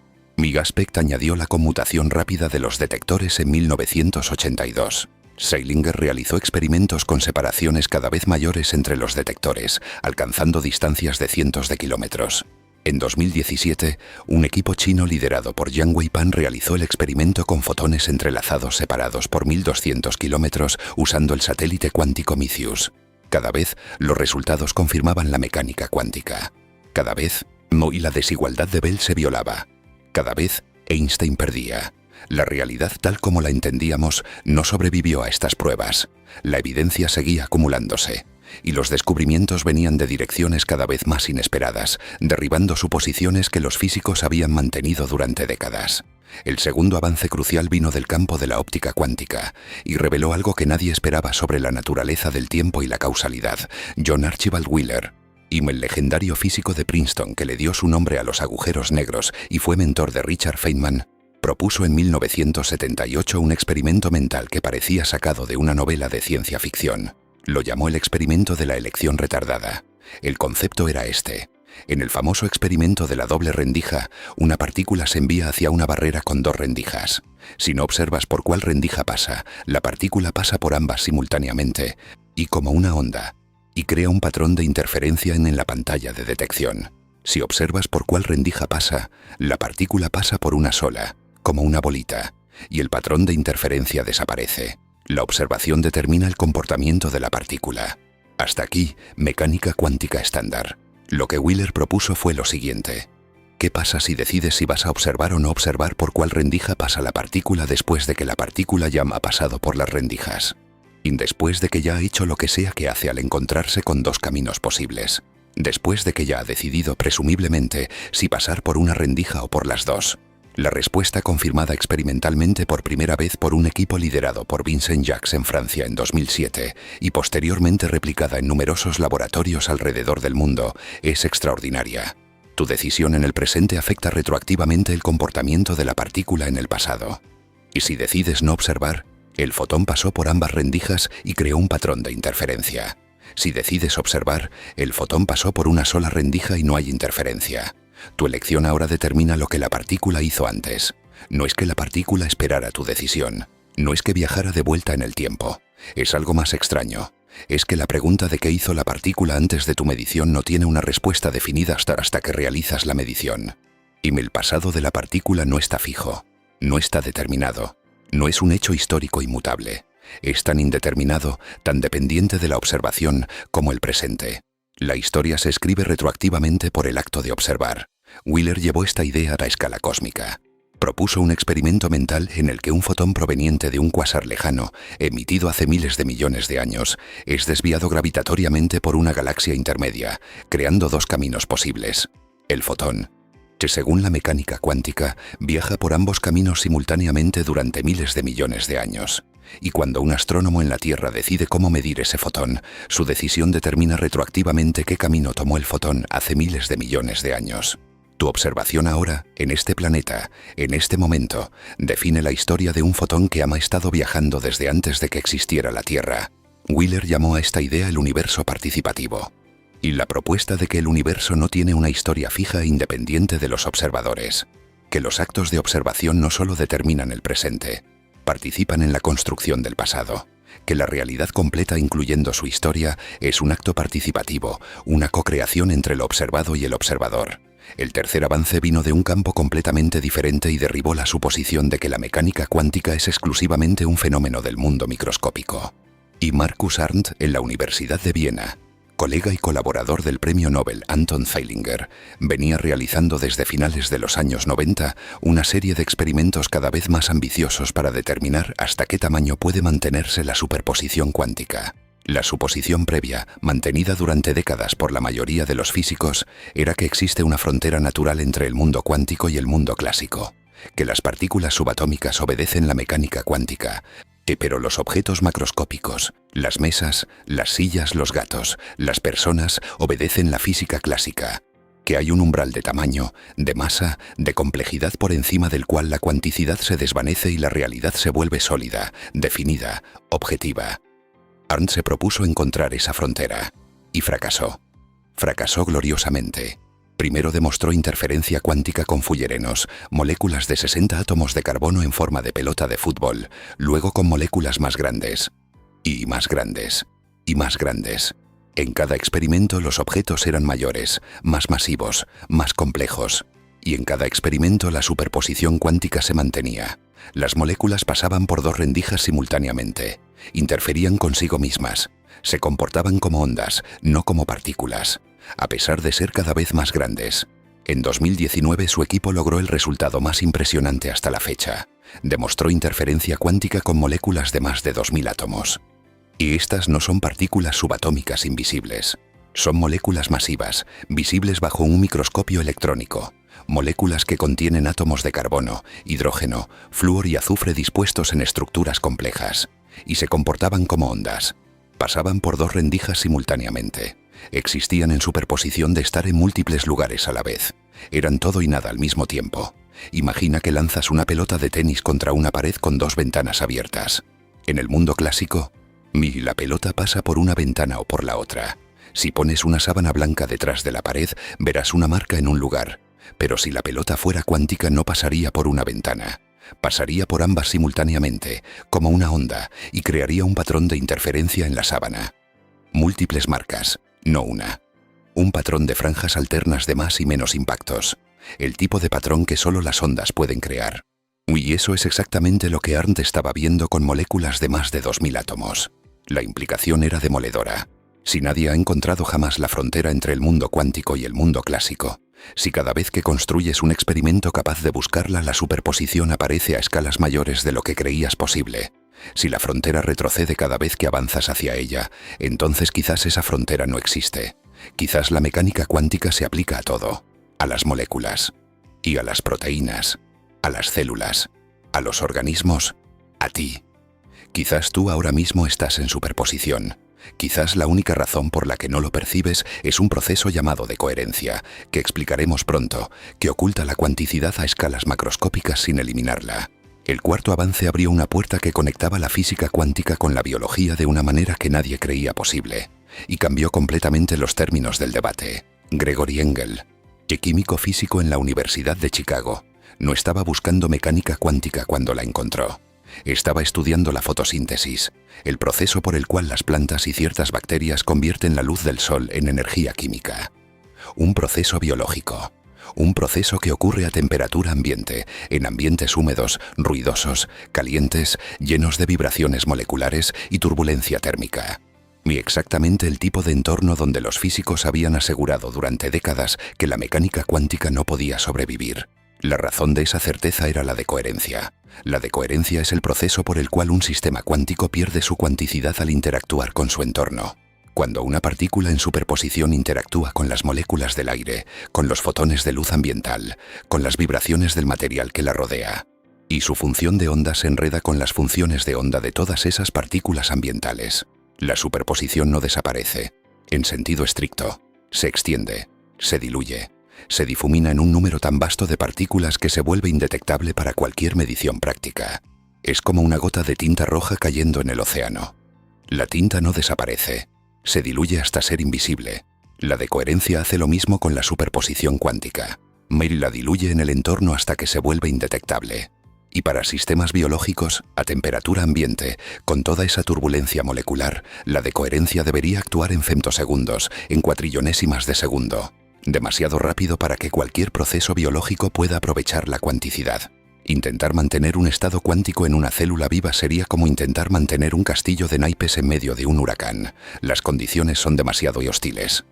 Aspect añadió la conmutación rápida de los detectores en 1982. Zeilinger realizó experimentos con separaciones cada vez mayores entre los detectores, alcanzando distancias de cientos de kilómetros. En 2017, un equipo chino liderado por Yang Weipan realizó el experimento con fotones entrelazados separados por 1200 kilómetros usando el satélite cuántico Micius. Cada vez, los resultados confirmaban la mecánica cuántica. Cada vez, y la desigualdad de Bell se violaba. Cada vez, Einstein perdía. La realidad tal como la entendíamos no sobrevivió a estas pruebas. La evidencia seguía acumulándose, y los descubrimientos venían de direcciones cada vez más inesperadas, derribando suposiciones que los físicos habían mantenido durante décadas. El segundo avance crucial vino del campo de la óptica cuántica, y reveló algo que nadie esperaba sobre la naturaleza del tiempo y la causalidad. John Archibald Wheeler, el legendario físico de Princeton que le dio su nombre a los agujeros negros y fue mentor de Richard Feynman, propuso en 1978 un experimento mental que parecía sacado de una novela de ciencia ficción. Lo llamó el experimento de la elección retardada. El concepto era este. En el famoso experimento de la doble rendija, una partícula se envía hacia una barrera con 2 rendijas. Si no observas por cuál rendija pasa, la partícula pasa por ambas simultáneamente, y como una onda, y crea un patrón de interferencia en la pantalla de detección. Si observas por cuál rendija pasa, la partícula pasa por una sola, como una bolita, y el patrón de interferencia desaparece. La observación determina el comportamiento de la partícula. Hasta aquí, mecánica cuántica estándar. Lo que Wheeler propuso fue lo siguiente. ¿Qué pasa si decides si vas a observar o no observar por cuál rendija pasa la partícula después de que la partícula ya ha pasado por las rendijas? Y después de que ya ha hecho lo que sea que hace al encontrarse con dos caminos posibles. Después de que ya ha decidido, presumiblemente, si pasar por una rendija o por las dos. La respuesta confirmada experimentalmente por primera vez por un equipo liderado por Vincent Jacques en Francia en 2007 y posteriormente replicada en numerosos laboratorios alrededor del mundo es extraordinaria. Tu decisión en el presente afecta retroactivamente el comportamiento de la partícula en el pasado. Y si decides no observar, el fotón pasó por ambas rendijas y creó un patrón de interferencia. Si decides observar, el fotón pasó por una sola rendija y no hay interferencia. Tu elección ahora determina lo que la partícula hizo antes. No es que la partícula esperara tu decisión. No es que viajara de vuelta en el tiempo. Es algo más extraño. Es que la pregunta de qué hizo la partícula antes de tu medición no tiene una respuesta definida hasta que realizas la medición. Y el pasado de la partícula no está fijo. No está determinado. No es un hecho histórico inmutable. Es tan indeterminado, tan dependiente de la observación como el presente. La historia se escribe retroactivamente por el acto de observar. Wheeler llevó esta idea a la escala cósmica. Propuso un experimento mental en el que un fotón proveniente de un cuásar lejano, emitido hace miles de millones de años, es desviado gravitatoriamente por una galaxia intermedia, creando dos caminos posibles. El fotón, que según la mecánica cuántica, viaja por ambos caminos simultáneamente durante miles de millones de años. Y cuando un astrónomo en la Tierra decide cómo medir ese fotón, su decisión determina retroactivamente qué camino tomó el fotón hace miles de millones de años. Tu observación ahora, en este planeta, en este momento, define la historia de un fotón que ha estado viajando desde antes de que existiera la Tierra. Wheeler llamó a esta idea el universo participativo. Y la propuesta de que el universo no tiene una historia fija e independiente de los observadores. Que los actos de observación no solo determinan el presente, participan en la construcción del pasado. Que la realidad completa, incluyendo su historia, es un acto participativo, una co-creación entre lo observado y el observador. El tercer avance vino de un campo completamente diferente y derribó la suposición de que la mecánica cuántica es exclusivamente un fenómeno del mundo microscópico. Y Marcus Arndt, en la Universidad de Viena, colega y colaborador del premio Nobel Anton Zeilinger, venía realizando desde finales de los años 90 una serie de experimentos cada vez más ambiciosos para determinar hasta qué tamaño puede mantenerse la superposición cuántica. La suposición previa, mantenida durante décadas por la mayoría de los físicos, era que existe una frontera natural entre el mundo cuántico y el mundo clásico, que las partículas subatómicas obedecen la mecánica cuántica, pero los objetos macroscópicos, las mesas, las sillas, los gatos, las personas, obedecen la física clásica, que hay un umbral de tamaño, de masa, de complejidad por encima del cual la cuanticidad se desvanece y la realidad se vuelve sólida, definida, objetiva. Arndt se propuso encontrar esa frontera, y fracasó. Fracasó gloriosamente. Primero demostró interferencia cuántica con fullerenos, moléculas de 60 átomos de carbono en forma de pelota de fútbol, luego con moléculas más grandes, y más grandes, y más grandes. En cada experimento los objetos eran mayores, más masivos, más complejos, y en cada experimento la superposición cuántica se mantenía. Las moléculas pasaban por dos rendijas simultáneamente, interferían consigo mismas, se comportaban como ondas, no como partículas, a pesar de ser cada vez más grandes. En 2019 su equipo logró el resultado más impresionante hasta la fecha. Demostró interferencia cuántica con moléculas de más de 2000 átomos. Y estas no son partículas subatómicas invisibles. Son moléculas masivas, visibles bajo un microscopio electrónico. Moléculas que contienen átomos de carbono, hidrógeno, flúor y azufre dispuestos en estructuras complejas. Y se comportaban como ondas. Pasaban por dos rendijas simultáneamente. Existían en superposición de estar en múltiples lugares a la vez. Eran todo y nada al mismo tiempo. Imagina que lanzas una pelota de tenis contra una pared con dos ventanas abiertas. En el mundo clásico, la pelota pasa por una ventana o por la otra. Si pones una sábana blanca detrás de la pared, verás una marca en un lugar. Pero si la pelota fuera cuántica no pasaría por una ventana. Pasaría por ambas simultáneamente, como una onda, y crearía un patrón de interferencia en la sábana. Múltiples marcas, no una. Un patrón de franjas alternas de más y menos impactos. El tipo de patrón que solo las ondas pueden crear. Y eso es exactamente lo que Arndt estaba viendo con moléculas de más de 2000 átomos. La implicación era demoledora. Si nadie ha encontrado jamás la frontera entre el mundo cuántico y el mundo clásico, si cada vez que construyes un experimento capaz de buscarla, la superposición aparece a escalas mayores de lo que creías posible, si la frontera retrocede cada vez que avanzas hacia ella, entonces quizás esa frontera no existe. Quizás la mecánica cuántica se aplica a todo, a las moléculas, y a las proteínas, a las células, a los organismos, a ti. Quizás tú ahora mismo estás en superposición. Quizás la única razón por la que no lo percibes es un proceso llamado de coherencia, que explicaremos pronto, que oculta la cuanticidad a escalas macroscópicas sin eliminarla. El cuarto avance abrió una puerta que conectaba la física cuántica con la biología de una manera que nadie creía posible, y cambió completamente los términos del debate. Gregory Engel, químico físico en la Universidad de Chicago, no estaba buscando mecánica cuántica cuando la encontró. Estaba estudiando la fotosíntesis, el proceso por el cual las plantas y ciertas bacterias convierten la luz del sol en energía química. Un proceso biológico. Un proceso que ocurre a temperatura ambiente, en ambientes húmedos, ruidosos, calientes, llenos de vibraciones moleculares y turbulencia térmica. Y exactamente el tipo de entorno donde los físicos habían asegurado durante décadas que la mecánica cuántica no podía sobrevivir. La razón de esa certeza era la decoherencia. La decoherencia es el proceso por el cual un sistema cuántico pierde su cuanticidad al interactuar con su entorno. Cuando una partícula en superposición interactúa con las moléculas del aire, con los fotones de luz ambiental, con las vibraciones del material que la rodea, y su función de onda se enreda con las funciones de onda de todas esas partículas ambientales, la superposición no desaparece, en sentido estricto, se extiende, se diluye, se difumina en un número tan vasto de partículas que se vuelve indetectable para cualquier medición práctica. Es como una gota de tinta roja cayendo en el océano. La tinta no desaparece, se diluye hasta ser invisible. La decoherencia hace lo mismo con la superposición cuántica. Mary la diluye en el entorno hasta que se vuelve indetectable. Y para sistemas biológicos, a temperatura ambiente, con toda esa turbulencia molecular, la decoherencia debería actuar en femtosegundos, en cuatrillonésimas de segundo. Demasiado rápido para que cualquier proceso biológico pueda aprovechar la cuanticidad. Intentar mantener un estado cuántico en una célula viva sería como intentar mantener un castillo de naipes en medio de un huracán. Las condiciones son demasiado hostiles.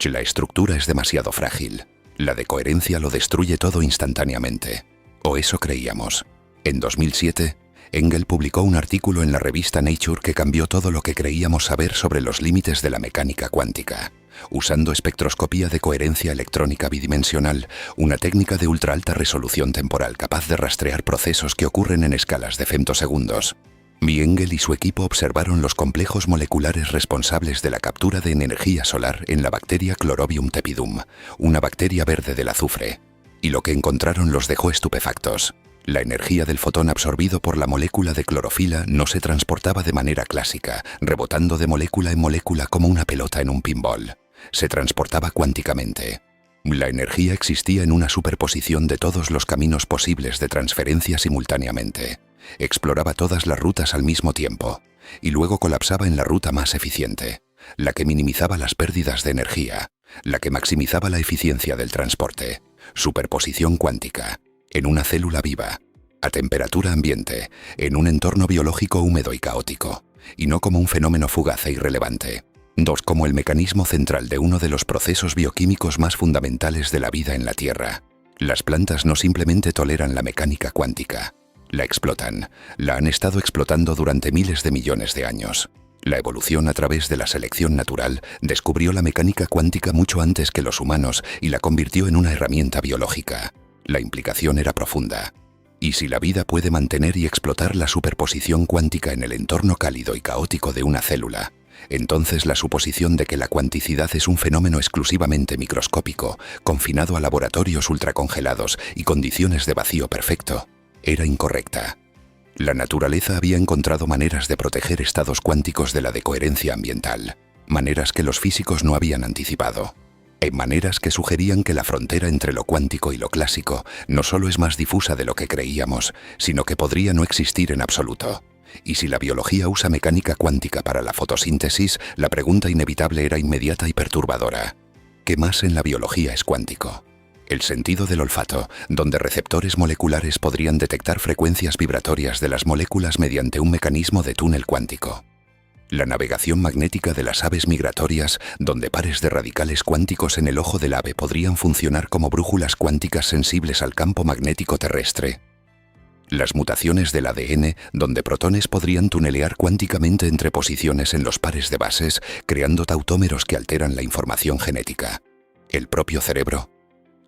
La estructura es demasiado frágil. La decoherencia lo destruye todo instantáneamente. O eso creíamos. En 2007, Engel publicó un artículo en la revista Nature que cambió todo lo que creíamos saber sobre los límites de la mecánica cuántica. Usando espectroscopía de coherencia electrónica bidimensional, una técnica de ultra alta resolución temporal capaz de rastrear procesos que ocurren en escalas de femtosegundos. Engel y su equipo observaron los complejos moleculares responsables de la captura de energía solar en la bacteria Chlorobium tepidum, una bacteria verde del azufre. Y lo que encontraron los dejó estupefactos. La energía del fotón absorbido por la molécula de clorofila no se transportaba de manera clásica, rebotando de molécula en molécula como una pelota en un pinball. Se transportaba cuánticamente. La energía existía en una superposición de todos los caminos posibles de transferencia simultáneamente. Exploraba todas las rutas al mismo tiempo, y luego colapsaba en la ruta más eficiente, la que minimizaba las pérdidas de energía, la que maximizaba la eficiencia del transporte. Superposición cuántica. En una célula viva, a temperatura ambiente, en un entorno biológico húmedo y caótico, y no como un fenómeno fugaz e irrelevante. 2. Como el mecanismo central de uno de los procesos bioquímicos más fundamentales de la vida en la Tierra. Las plantas no simplemente toleran la mecánica cuántica, la explotan, la han estado explotando durante miles de millones de años. La evolución a través de la selección natural descubrió la mecánica cuántica mucho antes que los humanos y la convirtió en una herramienta biológica. La implicación era profunda. ¿Y si la vida puede mantener y explotar la superposición cuántica en el entorno cálido y caótico de una célula? Entonces la suposición de que la cuanticidad es un fenómeno exclusivamente microscópico, confinado a laboratorios ultracongelados y condiciones de vacío perfecto, era incorrecta. La naturaleza había encontrado maneras de proteger estados cuánticos de la decoherencia ambiental, maneras que los físicos no habían anticipado. En maneras que sugerían que la frontera entre lo cuántico y lo clásico no solo es más difusa de lo que creíamos, sino que podría no existir en absoluto. Y si la biología usa mecánica cuántica para la fotosíntesis, la pregunta inevitable era inmediata y perturbadora. ¿Qué más en la biología es cuántico? El sentido del olfato, donde receptores moleculares podrían detectar frecuencias vibratorias de las moléculas mediante un mecanismo de túnel cuántico. La navegación magnética de las aves migratorias, donde pares de radicales cuánticos en el ojo del ave podrían funcionar como brújulas cuánticas sensibles al campo magnético terrestre. Las mutaciones del ADN, donde protones podrían tunelear cuánticamente entre posiciones en los pares de bases, creando tautómeros que alteran la información genética. El propio cerebro.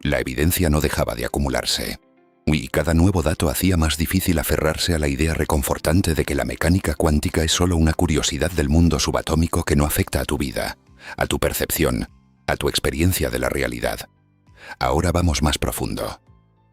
La evidencia no dejaba de acumularse. Y cada nuevo dato hacía más difícil aferrarse a la idea reconfortante de que la mecánica cuántica es solo una curiosidad del mundo subatómico que no afecta a tu vida, a tu percepción, a tu experiencia de la realidad. Ahora vamos más profundo.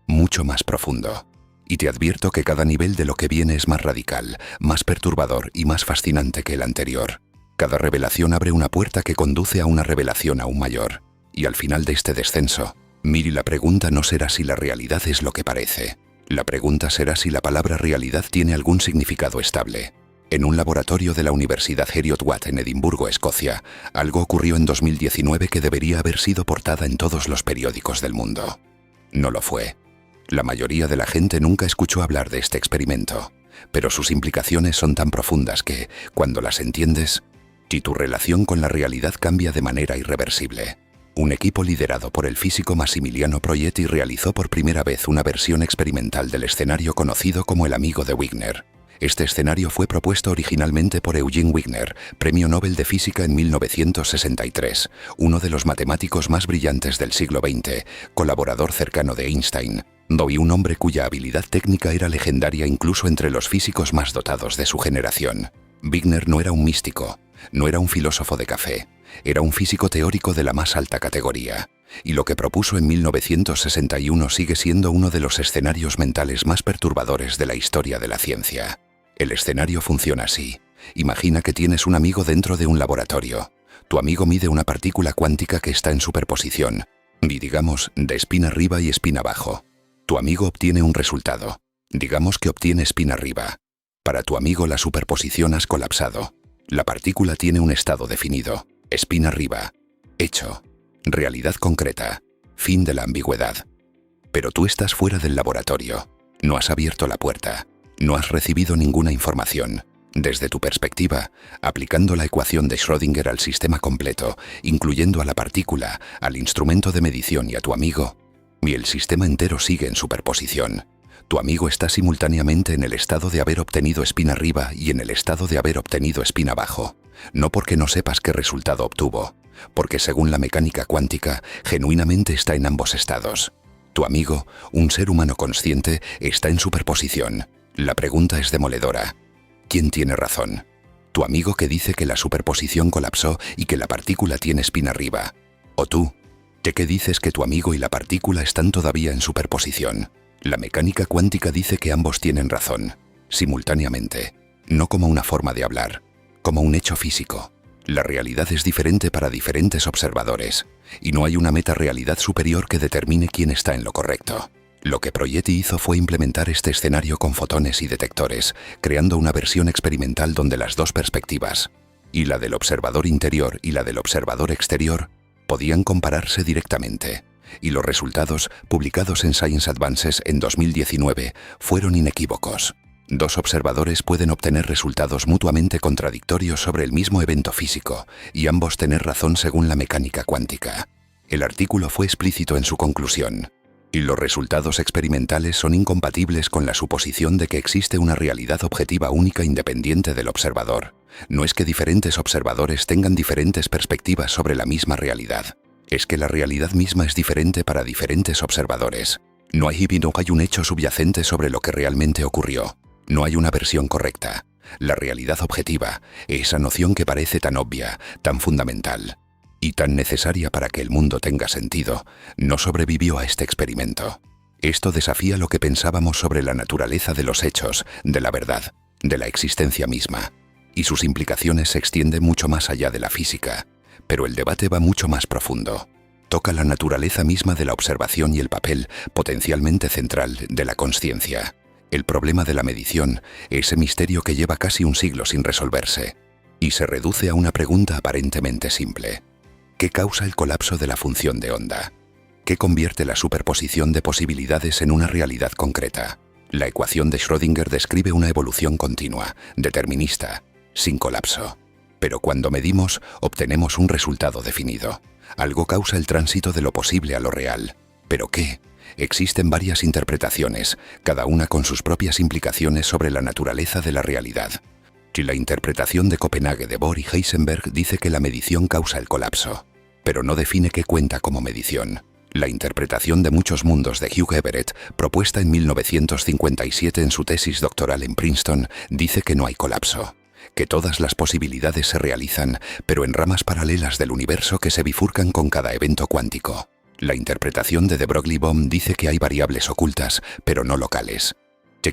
Mucho más profundo. Y te advierto que cada nivel de lo que viene es más radical, más perturbador y más fascinante que el anterior. Cada revelación abre una puerta que conduce a una revelación aún mayor. Y al final de este descenso, Miri, la pregunta no será si la realidad es lo que parece. La pregunta será si la palabra realidad tiene algún significado estable. En un laboratorio de la Universidad Heriot-Watt en Edimburgo, Escocia, algo ocurrió en 2019 que debería haber sido portada en todos los periódicos del mundo. No lo fue. La mayoría de la gente nunca escuchó hablar de este experimento, pero sus implicaciones son tan profundas que, cuando las entiendes, tu relación con la realidad cambia de manera irreversible. Un equipo liderado por el físico Massimiliano Proietti realizó por primera vez una versión experimental del escenario conocido como el amigo de Wigner. Este escenario fue propuesto originalmente por Eugene Wigner, Premio Nobel de Física en 1963, uno de los matemáticos más brillantes del siglo XX, colaborador cercano de Einstein, y un hombre cuya habilidad técnica era legendaria incluso entre los físicos más dotados de su generación. Wigner no era un místico, no era un filósofo de café, era un físico teórico de la más alta categoría, y lo que propuso en 1961 sigue siendo uno de los escenarios mentales más perturbadores de la historia de la ciencia. El escenario funciona así. Imagina que tienes un amigo dentro de un laboratorio. Tu amigo mide una partícula cuántica que está en superposición, y digamos, de espina arriba y espina abajo. Tu amigo obtiene un resultado. Digamos que obtiene espina arriba. Para tu amigo la superposición has colapsado. La partícula tiene un estado definido. Espina arriba. Hecho. Realidad concreta. Fin de la ambigüedad. Pero tú estás fuera del laboratorio. No has abierto la puerta. No has recibido ninguna información. Desde tu perspectiva, aplicando la ecuación de Schrödinger al sistema completo, incluyendo a la partícula, al instrumento de medición y a tu amigo, y el sistema entero sigue en superposición. Tu amigo está simultáneamente en el estado de haber obtenido espina arriba y en el estado de haber obtenido espina abajo. No porque no sepas qué resultado obtuvo, porque según la mecánica cuántica, genuinamente está en ambos estados. Tu amigo, un ser humano consciente, está en superposición. La pregunta es demoledora. ¿Quién tiene razón? Tu amigo que dice que la superposición colapsó y que la partícula tiene espina arriba. ¿O tú, que dices que tu amigo y la partícula están todavía en superposición? La mecánica cuántica dice que ambos tienen razón, simultáneamente, no como una forma de hablar, como un hecho físico. La realidad es diferente para diferentes observadores, y no hay una meta-realidad superior que determine quién está en lo correcto. Lo que Proietti hizo fue implementar este escenario con fotones y detectores, creando una versión experimental donde las dos perspectivas, y la del observador interior y la del observador exterior, podían compararse directamente. Y los resultados, publicados en Science Advances en 2019, fueron inequívocos. Dos observadores pueden obtener resultados mutuamente contradictorios sobre el mismo evento físico, y ambos tener razón según la mecánica cuántica. El artículo fue explícito en su conclusión. Y los resultados experimentales son incompatibles con la suposición de que existe una realidad objetiva única independiente del observador. No es que diferentes observadores tengan diferentes perspectivas sobre la misma realidad. Es que la realidad misma es diferente para diferentes observadores. No hay un hecho subyacente sobre lo que realmente ocurrió. No hay una versión correcta. La realidad objetiva, esa noción que parece tan obvia, tan fundamental y tan necesaria para que el mundo tenga sentido, no sobrevivió a este experimento. Esto desafía lo que pensábamos sobre la naturaleza de los hechos, de la verdad, de la existencia misma, y sus implicaciones se extienden mucho más allá de la física. Pero el debate va mucho más profundo. Toca la naturaleza misma de la observación y el papel, potencialmente central, de la consciencia. El problema de la medición, ese misterio que lleva casi un siglo sin resolverse, y se reduce a una pregunta aparentemente simple. ¿Qué causa el colapso de la función de onda? ¿Qué convierte la superposición de posibilidades en una realidad concreta? La ecuación de Schrödinger describe una evolución continua, determinista, sin colapso. Pero cuando medimos, obtenemos un resultado definido. Algo causa el tránsito de lo posible a lo real. ¿Pero qué? Existen varias interpretaciones, cada una con sus propias implicaciones sobre la naturaleza de la realidad. La interpretación de Copenhague de Bohr y Heisenberg dice que la medición causa el colapso, pero no define qué cuenta como medición. La interpretación de muchos mundos de Hugh Everett, propuesta en 1957 en su tesis doctoral en Princeton, dice que no hay colapso, que todas las posibilidades se realizan, pero en ramas paralelas del universo que se bifurcan con cada evento cuántico. La interpretación de de Broglie-Bohm dice que hay variables ocultas, pero no locales,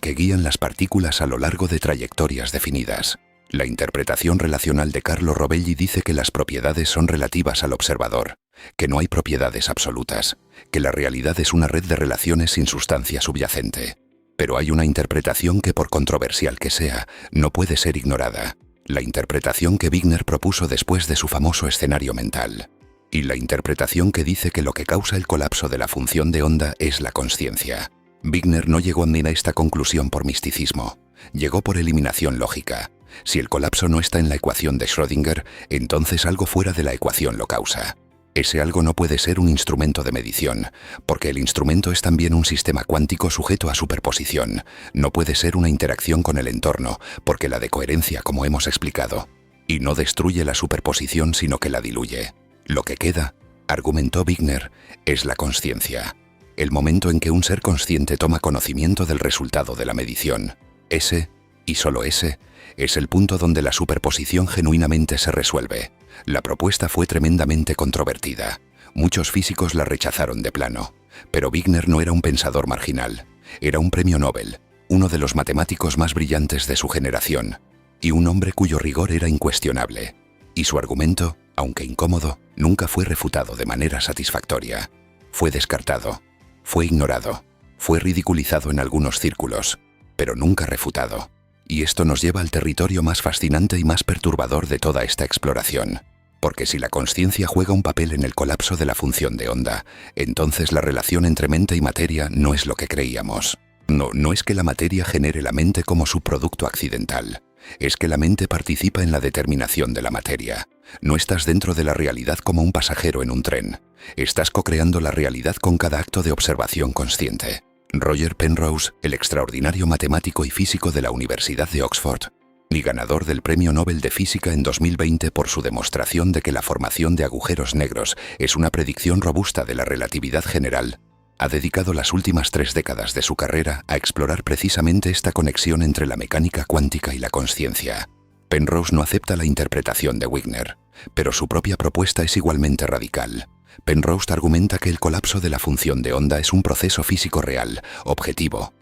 que guían las partículas a lo largo de trayectorias definidas. La interpretación relacional de Carlo Rovelli dice que las propiedades son relativas al observador, que no hay propiedades absolutas, que la realidad es una red de relaciones sin sustancia subyacente. Pero hay una interpretación que, por controversial que sea, no puede ser ignorada. La interpretación que Wigner propuso después de su famoso escenario mental. Y la interpretación que dice que lo que causa el colapso de la función de onda es la consciencia. Wigner no llegó a esta conclusión por misticismo, llegó por eliminación lógica. Si el colapso no está en la ecuación de Schrödinger, entonces algo fuera de la ecuación lo causa. Ese algo no puede ser un instrumento de medición, porque el instrumento es también un sistema cuántico sujeto a superposición. No puede ser una interacción con el entorno, porque la decoherencia, como hemos explicado, y no destruye la superposición sino que la diluye. Lo que queda, argumentó Wigner, es la consciencia. El momento en que un ser consciente toma conocimiento del resultado de la medición. Ese, y solo ese, es el punto donde la superposición genuinamente se resuelve. La propuesta fue tremendamente controvertida. Muchos físicos la rechazaron de plano. Pero Wigner no era un pensador marginal. Era un premio Nobel, uno de los matemáticos más brillantes de su generación, y un hombre cuyo rigor era incuestionable. Y su argumento, aunque incómodo, nunca fue refutado de manera satisfactoria. Fue descartado. Fue ignorado, fue ridiculizado en algunos círculos, pero nunca refutado. Y esto nos lleva al territorio más fascinante y más perturbador de toda esta exploración. Porque si la consciencia juega un papel en el colapso de la función de onda, entonces la relación entre mente y materia no es lo que creíamos. No es que la materia genere la mente como subproducto accidental. Es que la mente participa en la determinación de la materia. No estás dentro de la realidad como un pasajero en un tren. Estás co-creando la realidad con cada acto de observación consciente. Roger Penrose, el extraordinario matemático y físico de la Universidad de Oxford, y ganador del Premio Nobel de Física en 2020 por su demostración de que la formación de agujeros negros es una predicción robusta de la relatividad general, ha dedicado las últimas 3 décadas de su carrera a explorar precisamente esta conexión entre la mecánica cuántica y la consciencia. Penrose no acepta la interpretación de Wigner, pero su propia propuesta es igualmente radical. Penrose argumenta que el colapso de la función de onda es un proceso físico real, objetivo,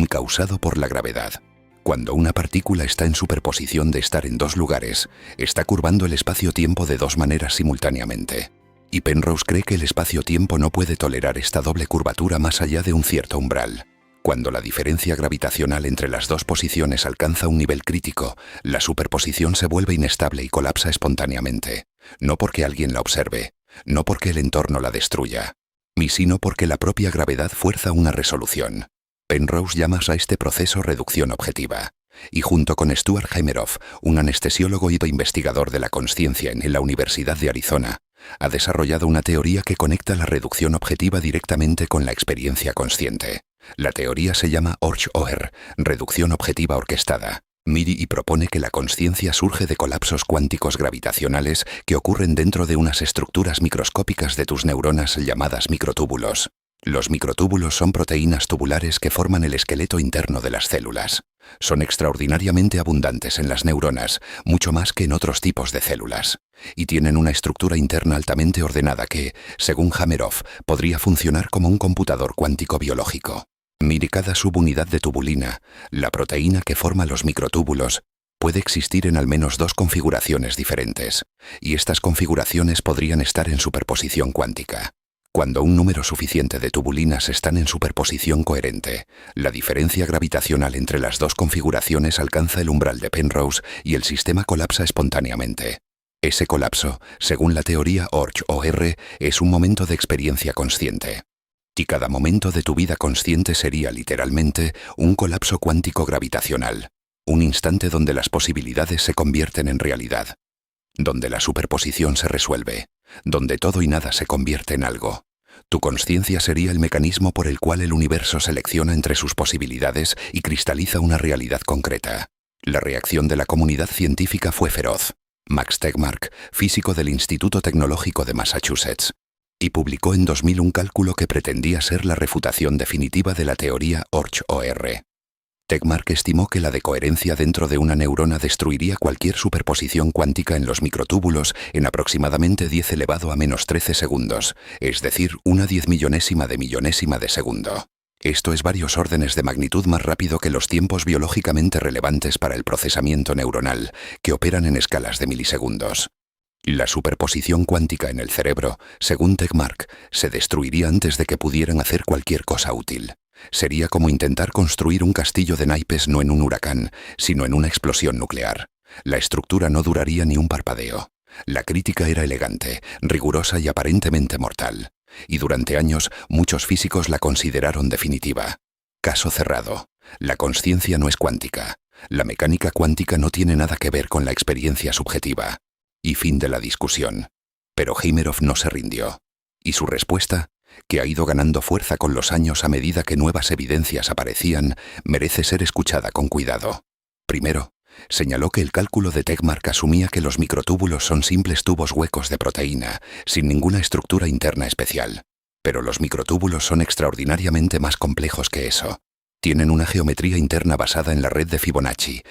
causado por la gravedad. Cuando una partícula está en superposición de estar en dos lugares, está curvando el espacio-tiempo de dos maneras simultáneamente. Y Penrose cree que el espacio-tiempo no puede tolerar esta doble curvatura más allá de un cierto umbral. Cuando la diferencia gravitacional entre las dos posiciones alcanza un nivel crítico, la superposición se vuelve inestable y colapsa espontáneamente. No porque alguien la observe, no porque el entorno la destruya, ni sino porque la propia gravedad fuerza una resolución. Penrose llama a este proceso reducción objetiva. Y junto con Stuart Hameroff, un anestesiólogo y investigador de la consciencia en la Universidad de Arizona, ha desarrollado una teoría que conecta la reducción objetiva directamente con la experiencia consciente. La teoría se llama OR, reducción objetiva orquestada, MIRI, y propone que la consciencia surge de colapsos cuánticos gravitacionales que ocurren dentro de unas estructuras microscópicas de tus neuronas llamadas microtúbulos. Los microtúbulos son proteínas tubulares que forman el esqueleto interno de las células. Son extraordinariamente abundantes en las neuronas, mucho más que en otros tipos de células, y tienen una estructura interna altamente ordenada que, según Hameroff, podría funcionar como un computador cuántico biológico. Mire, cada subunidad de tubulina, la proteína que forma los microtúbulos, puede existir en al menos dos configuraciones diferentes, y estas configuraciones podrían estar en superposición cuántica. Cuando un número suficiente de tubulinas están en superposición coherente, la diferencia gravitacional entre las dos configuraciones alcanza el umbral de Penrose y el sistema colapsa espontáneamente. Ese colapso, según la teoría OR, es un momento de experiencia consciente. Y cada momento de tu vida consciente sería literalmente un colapso cuántico gravitacional, un instante donde las posibilidades se convierten en realidad, donde la superposición se resuelve, donde todo y nada se convierte en algo. Tu consciencia sería el mecanismo por el cual el universo selecciona entre sus posibilidades y cristaliza una realidad concreta. La reacción de la comunidad científica fue feroz. Max Tegmark, físico del Instituto Tecnológico de Massachusetts, y publicó en 2000 un cálculo que pretendía ser la refutación definitiva de la teoría OR. Tegmark estimó que la decoherencia dentro de una neurona destruiría cualquier superposición cuántica en los microtúbulos en aproximadamente 10⁻⁻13 segundos, es decir, una 10.000.000ª de millonésima de segundo. Esto es varios órdenes de magnitud más rápido que los tiempos biológicamente relevantes para el procesamiento neuronal, que operan en escalas de milisegundos. La superposición cuántica en el cerebro, según Tegmark, se destruiría antes de que pudieran hacer cualquier cosa útil. Sería como intentar construir un castillo de naipes no en un huracán, sino en una explosión nuclear. La estructura no duraría ni un parpadeo. La crítica era elegante, rigurosa y aparentemente mortal. Y durante años, muchos físicos la consideraron definitiva. Caso cerrado. La consciencia no es cuántica. La mecánica cuántica no tiene nada que ver con la experiencia subjetiva. Y fin de la discusión. Pero Heimerov no se rindió. Y su respuesta, que ha ido ganando fuerza con los años a medida que nuevas evidencias aparecían, merece ser escuchada con cuidado. Primero, señaló que el cálculo de Tegmark asumía que los microtúbulos son simples tubos huecos de proteína, sin ninguna estructura interna especial. Pero los microtúbulos son extraordinariamente más complejos que eso. Tienen una geometría interna basada en la red de Fibonacci,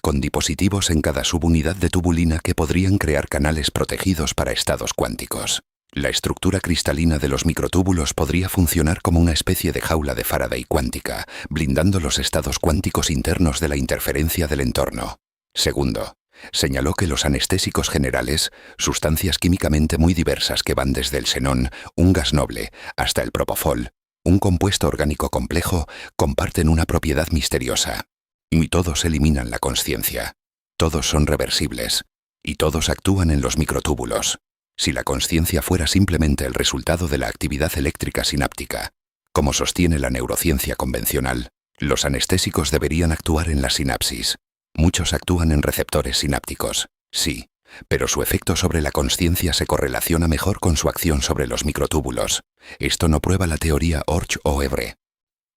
con dispositivos en cada subunidad de tubulina que podrían crear canales protegidos para estados cuánticos. La estructura cristalina de los microtúbulos podría funcionar como una especie de jaula de Faraday cuántica, blindando los estados cuánticos internos de la interferencia del entorno. Segundo, señaló que los anestésicos generales, sustancias químicamente muy diversas que van desde el xenón, un gas noble, hasta el propofol, un compuesto orgánico complejo, comparten una propiedad misteriosa. Y todos eliminan la consciencia. Todos son reversibles. Y todos actúan en los microtúbulos. Si la consciencia fuera simplemente el resultado de la actividad eléctrica sináptica, como sostiene la neurociencia convencional, los anestésicos deberían actuar en la sinapsis. Muchos actúan en receptores sinápticos, sí, pero su efecto sobre la consciencia se correlaciona mejor con su acción sobre los microtúbulos. Esto no prueba la teoría OR.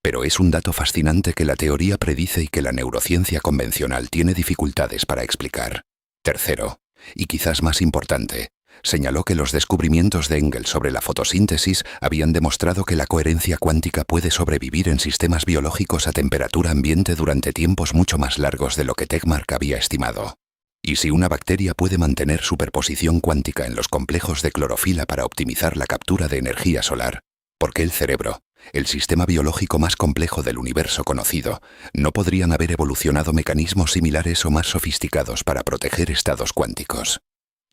Pero es un dato fascinante que la teoría predice y que la neurociencia convencional tiene dificultades para explicar. Tercero, y quizás más importante, señaló que los descubrimientos de Engel sobre la fotosíntesis habían demostrado que la coherencia cuántica puede sobrevivir en sistemas biológicos a temperatura ambiente durante tiempos mucho más largos de lo que Tegmark había estimado. Y si una bacteria puede mantener superposición cuántica en los complejos de clorofila para optimizar la captura de energía solar, ¿por qué el cerebro, el sistema biológico más complejo del universo conocido, no podrían haber evolucionado mecanismos similares o más sofisticados para proteger estados cuánticos?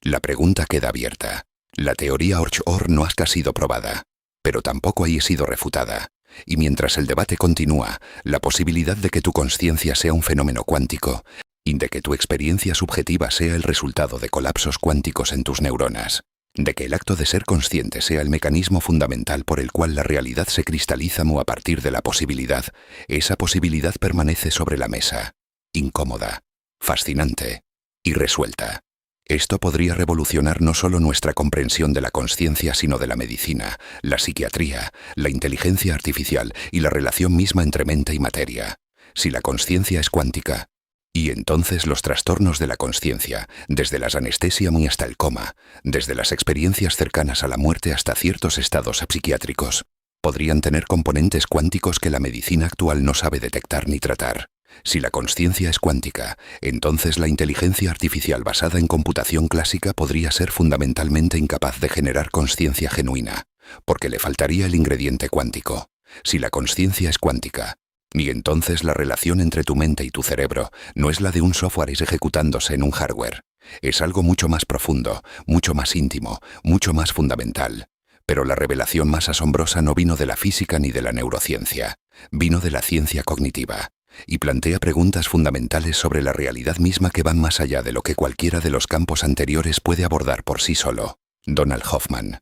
La pregunta queda abierta. La teoría OR no ha sido probada, pero tampoco ha sido refutada. Y mientras el debate continúa, la posibilidad de que tu consciencia sea un fenómeno cuántico y de que tu experiencia subjetiva sea el resultado de colapsos cuánticos en tus neuronas, de que el acto de ser consciente sea el mecanismo fundamental por el cual la realidad se cristaliza a partir de la posibilidad, esa posibilidad permanece sobre la mesa, incómoda, fascinante, irresuelta. Esto podría revolucionar no solo nuestra comprensión de la consciencia, sino de la medicina, la psiquiatría, la inteligencia artificial y la relación misma entre mente y materia. Si la consciencia es cuántica, y entonces los trastornos de la consciencia, desde la anestesia hasta el coma, desde las experiencias cercanas a la muerte hasta ciertos estados psiquiátricos, podrían tener componentes cuánticos que la medicina actual no sabe detectar ni tratar. Si la consciencia es cuántica, entonces la inteligencia artificial basada en computación clásica podría ser fundamentalmente incapaz de generar consciencia genuina, porque le faltaría el ingrediente cuántico. Si la consciencia es cuántica, y entonces la relación entre tu mente y tu cerebro no es la de un software ejecutándose en un hardware. Es algo mucho más profundo, mucho más íntimo, mucho más fundamental. Pero la revelación más asombrosa no vino de la física ni de la neurociencia, vino de la ciencia cognitiva. y plantea preguntas fundamentales sobre la realidad misma que van más allá de lo que cualquiera de los campos anteriores puede abordar por sí solo. Donald Hoffman,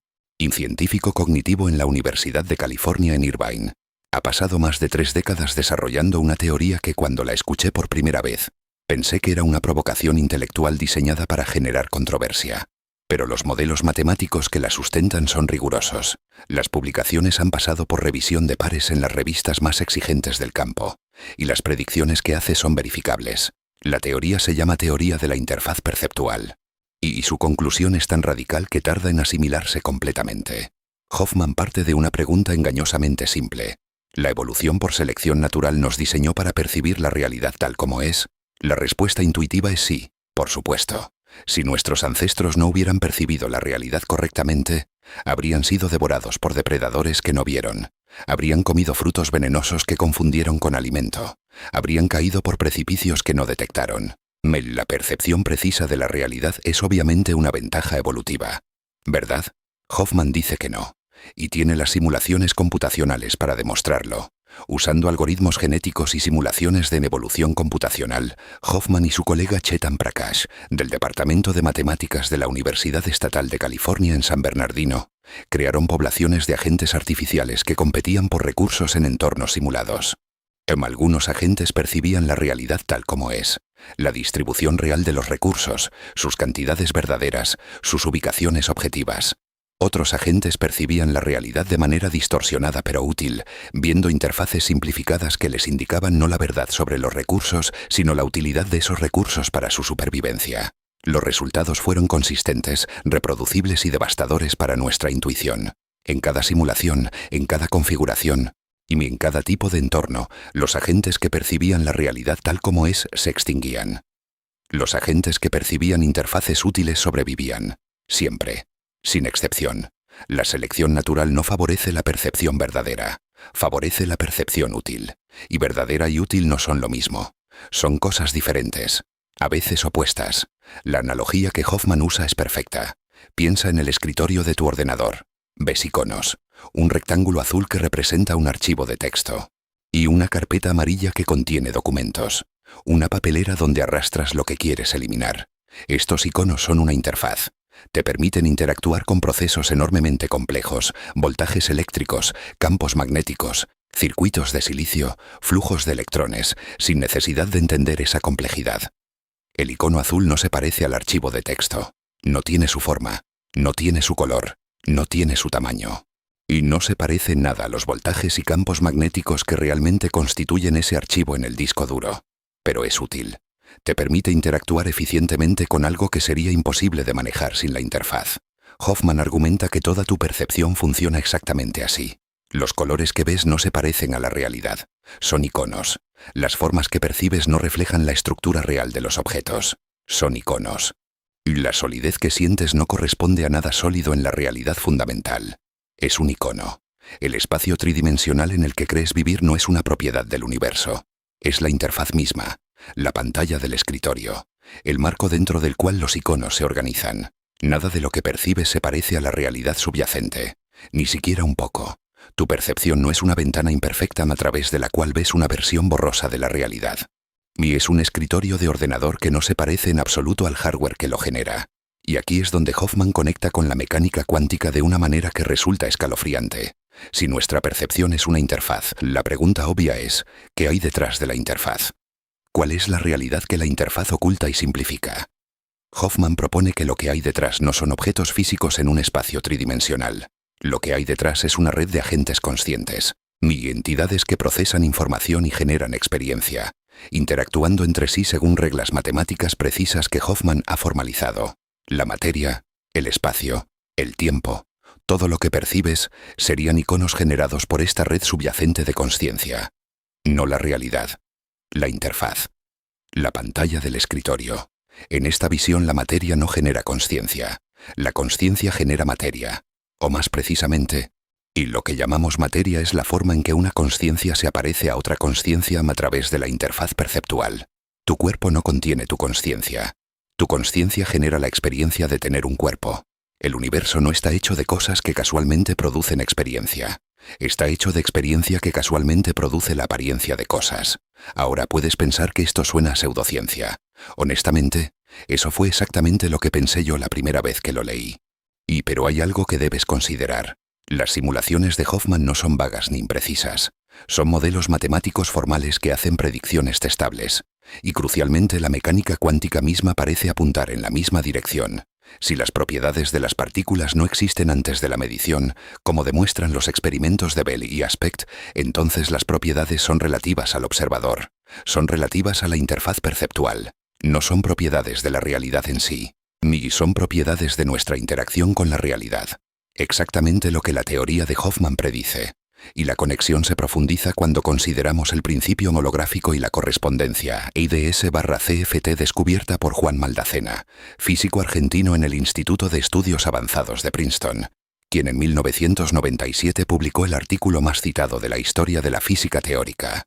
científico cognitivo en la Universidad de California en Irvine, ha pasado más de 3 décadas desarrollando una teoría que cuando la escuché por primera vez, pensé que era una provocación intelectual diseñada para generar controversia. Pero los modelos matemáticos que la sustentan son rigurosos. Las publicaciones han pasado por revisión de pares en las revistas más exigentes del campo, y las predicciones que hace son verificables. La teoría se llama teoría de la interfaz perceptual, y su conclusión es tan radical que tarda en asimilarse completamente. Hoffman parte de una pregunta engañosamente simple. ¿La evolución por selección natural nos diseñó para percibir la realidad tal como es? La respuesta intuitiva es sí, por supuesto. Si nuestros ancestros no hubieran percibido la realidad correctamente, habrían sido devorados por depredadores que no vieron, habrían comido frutos venenosos que confundieron con alimento, habrían caído por precipicios que no detectaron. La percepción precisa de la realidad es obviamente una ventaja evolutiva, ¿verdad? Hoffman dice que no, y tiene las simulaciones computacionales para demostrarlo. Usando algoritmos genéticos y simulaciones de evolución computacional, Hoffman y su colega Chetan Prakash, del Departamento de Matemáticas de la Universidad Estatal de California en San Bernardino, crearon poblaciones de agentes artificiales que competían por recursos en entornos simulados. Algunos agentes percibían la realidad tal como es, la distribución real de los recursos, sus cantidades verdaderas, sus ubicaciones objetivas. Otros agentes percibían la realidad de manera distorsionada pero útil, viendo interfaces simplificadas que les indicaban no la verdad sobre los recursos, sino la utilidad de esos recursos para su supervivencia. Los resultados fueron consistentes, reproducibles y devastadores para nuestra intuición. En cada simulación, en cada configuración y en cada tipo de entorno, los agentes que percibían la realidad tal como es se extinguían. Los agentes que percibían interfaces útiles sobrevivían, siempre. Sin excepción, la selección natural no favorece la percepción verdadera, favorece la percepción útil. Y verdadera y útil no son lo mismo. Son cosas diferentes, a veces opuestas. La analogía que Hoffman usa es perfecta. Piensa en el escritorio de tu ordenador. Ves iconos, un rectángulo azul que representa un archivo de texto, y una carpeta amarilla que contiene documentos, una papelera donde arrastras lo que quieres eliminar. Estos iconos son una interfaz. Te permiten interactuar con procesos enormemente complejos, voltajes eléctricos, campos magnéticos, circuitos de silicio, flujos de electrones, sin necesidad de entender esa complejidad. El icono azul no se parece al archivo de texto. No tiene su forma, no tiene su color, no tiene su tamaño. Y no se parece en nada a los voltajes y campos magnéticos que realmente constituyen ese archivo en el disco duro. Pero es útil. Te permite interactuar eficientemente con algo que sería imposible de manejar sin la interfaz. Hoffman argumenta que toda tu percepción funciona exactamente así. Los colores que ves no se parecen a la realidad. Son iconos. Las formas que percibes no reflejan la estructura real de los objetos. Son iconos. Y la solidez que sientes no corresponde a nada sólido en la realidad fundamental. Es un icono. El espacio tridimensional en el que crees vivir no es una propiedad del universo. Es la interfaz misma. La pantalla del escritorio, el marco dentro del cual los iconos se organizan. Nada de lo que percibes se parece a la realidad subyacente, ni siquiera un poco. Tu percepción no es una ventana imperfecta a través de la cual ves una versión borrosa de la realidad. Ni es un escritorio de ordenador que no se parece en absoluto al hardware que lo genera. Y aquí es donde Hoffman conecta con la mecánica cuántica de una manera que resulta escalofriante. Si nuestra percepción es una interfaz, la pregunta obvia es, ¿qué hay detrás de la interfaz? ¿Cuál es la realidad que la interfaz oculta y simplifica? Hoffman propone que lo que hay detrás no son objetos físicos en un espacio tridimensional. Lo que hay detrás es una red de agentes conscientes, y entidades que procesan información y generan experiencia, interactuando entre sí según reglas matemáticas precisas que Hoffman ha formalizado. La materia, el espacio, el tiempo, todo lo que percibes serían iconos generados por esta red subyacente de consciencia. No la realidad. La interfaz. La pantalla del escritorio. En esta visión la materia no genera consciencia. La consciencia genera materia. O más precisamente, y lo que llamamos materia es la forma en que una consciencia se aparece a otra consciencia a través de la interfaz perceptual. Tu cuerpo no contiene tu consciencia. Tu consciencia genera la experiencia de tener un cuerpo. El universo no está hecho de cosas que casualmente producen experiencia. Está hecho de experiencia que casualmente produce la apariencia de cosas. Ahora puedes pensar que esto suena a pseudociencia. Honestamente, eso fue exactamente lo que pensé yo la primera vez que lo leí. Pero hay algo que debes considerar. Las simulaciones de Hoffman no son vagas ni imprecisas. Son modelos matemáticos formales que hacen predicciones testables. Y crucialmente la mecánica cuántica misma parece apuntar en la misma dirección. Si las propiedades de las partículas no existen antes de la medición, como demuestran los experimentos de Bell y Aspect, entonces las propiedades son relativas al observador. Son relativas a la interfaz perceptual. No son propiedades de la realidad en sí, ni son propiedades de nuestra interacción con la realidad. Exactamente lo que la teoría de Hoffman predice. Y la conexión se profundiza cuando consideramos el principio holográfico y la correspondencia IDS/CFT descubierta por Juan Maldacena, físico argentino en el Instituto de Estudios Avanzados de Princeton, quien en 1997 publicó el artículo más citado de la historia de la física teórica.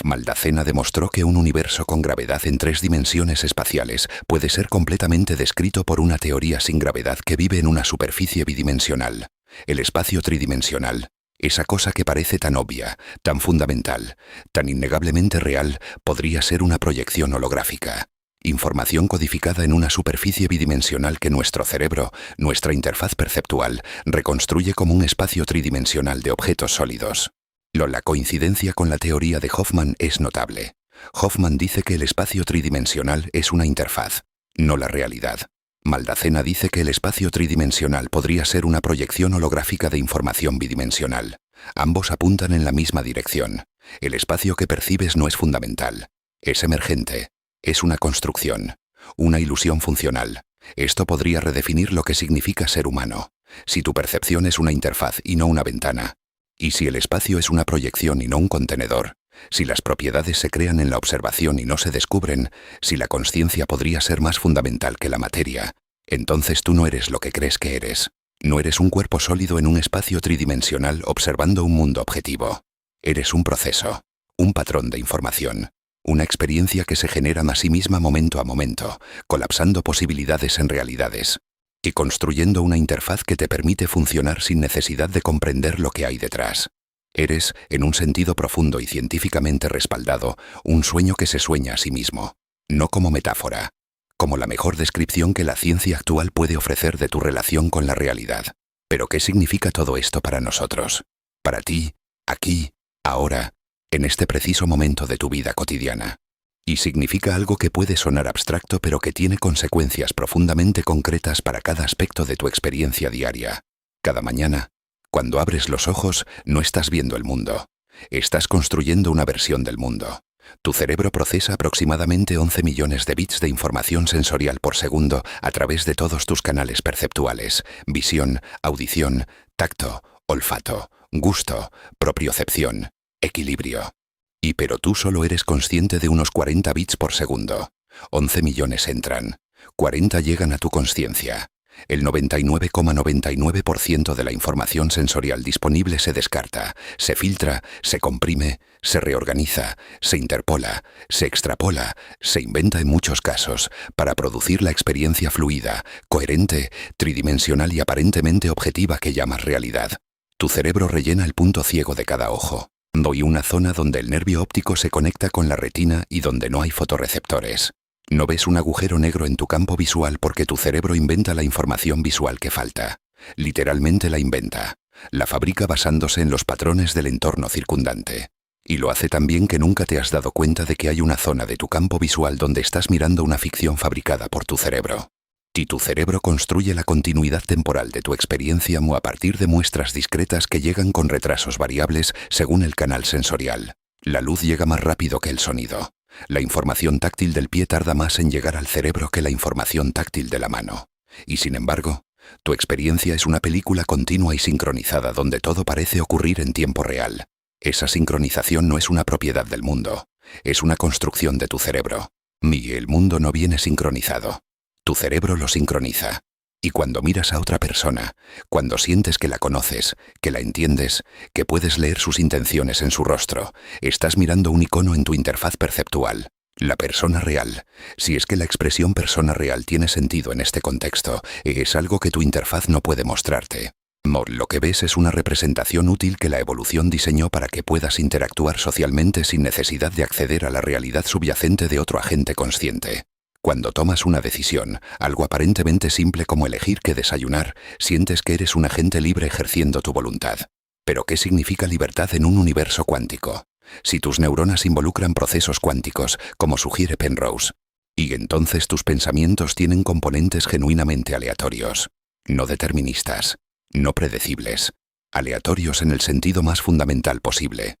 Maldacena demostró que un universo con gravedad en 3 dimensiones espaciales puede ser completamente descrito por una teoría sin gravedad que vive en una superficie bidimensional. El espacio tridimensional, esa cosa que parece tan obvia, tan fundamental, tan innegablemente real, podría ser una proyección holográfica. Información codificada en una superficie bidimensional que nuestro cerebro, nuestra interfaz perceptual, reconstruye como un espacio tridimensional de objetos sólidos. La coincidencia con la teoría de Hoffman es notable. Hoffman dice que el espacio tridimensional es una interfaz, no la realidad. Maldacena dice que el espacio tridimensional podría ser una proyección holográfica de información bidimensional. Ambos apuntan en la misma dirección. El espacio que percibes no es fundamental. Es emergente. Es una construcción. Una ilusión funcional. Esto podría redefinir lo que significa ser humano. Si tu percepción es una interfaz y no una ventana. Y si el espacio es una proyección y no un contenedor. Si las propiedades se crean en la observación y no se descubren, si la consciencia podría ser más fundamental que la materia, entonces tú no eres lo que crees que eres. No eres un cuerpo sólido en un espacio tridimensional observando un mundo objetivo. Eres un proceso, un patrón de información, una experiencia que se genera a sí misma momento a momento, colapsando posibilidades en realidades, y construyendo una interfaz que te permite funcionar sin necesidad de comprender lo que hay detrás. Eres, en un sentido profundo y científicamente respaldado, un sueño que se sueña a sí mismo, no como metáfora, como la mejor descripción que la ciencia actual puede ofrecer de tu relación con la realidad. Pero ¿qué significa todo esto para nosotros? Para ti, aquí, ahora, en este preciso momento de tu vida cotidiana. Y significa algo que puede sonar abstracto pero que tiene consecuencias profundamente concretas para cada aspecto de tu experiencia diaria. Cada mañana, cuando abres los ojos, no estás viendo el mundo. Estás construyendo una versión del mundo. Tu cerebro procesa aproximadamente 11 millones de bits de información sensorial por segundo a través de todos tus canales perceptuales: visión, audición, tacto, olfato, gusto, propiocepción, equilibrio. Pero tú solo eres consciente de unos 40 bits por segundo. 11 millones entran. 40 llegan a tu consciencia. El 99,99% de la información sensorial disponible se descarta, se filtra, se comprime, se reorganiza, se interpola, se extrapola, se inventa en muchos casos, para producir la experiencia fluida, coherente, tridimensional y aparentemente objetiva que llamas realidad. Tu cerebro rellena el punto ciego de cada ojo. Y una zona donde el nervio óptico se conecta con la retina y donde no hay fotorreceptores. No ves un agujero negro en tu campo visual porque tu cerebro inventa la información visual que falta. Literalmente la inventa. La fabrica basándose en los patrones del entorno circundante. Y lo hace tan bien que nunca te has dado cuenta de que hay una zona de tu campo visual donde estás mirando una ficción fabricada por tu cerebro. Y tu cerebro construye la continuidad temporal de tu experiencia a partir de muestras discretas que llegan con retrasos variables según el canal sensorial. La luz llega más rápido que el sonido. La información táctil del pie tarda más en llegar al cerebro que la información táctil de la mano. Y sin embargo, tu experiencia es una película continua y sincronizada donde todo parece ocurrir en tiempo real. Esa sincronización no es una propiedad del mundo, es una construcción de tu cerebro. El mundo no viene sincronizado. Tu cerebro lo sincroniza. Y cuando miras a otra persona, cuando sientes que la conoces, que la entiendes, que puedes leer sus intenciones en su rostro, estás mirando un icono en tu interfaz perceptual. La persona real, si es que la expresión persona real tiene sentido en este contexto, es algo que tu interfaz no puede mostrarte. Lo que ves es una representación útil que la evolución diseñó para que puedas interactuar socialmente sin necesidad de acceder a la realidad subyacente de otro agente consciente. Cuando tomas una decisión, algo aparentemente simple como elegir qué desayunar, sientes que eres un agente libre ejerciendo tu voluntad. Pero ¿qué significa libertad en un universo cuántico? Si tus neuronas involucran procesos cuánticos, como sugiere Penrose, y entonces tus pensamientos tienen componentes genuinamente aleatorios, no deterministas, no predecibles, aleatorios en el sentido más fundamental posible.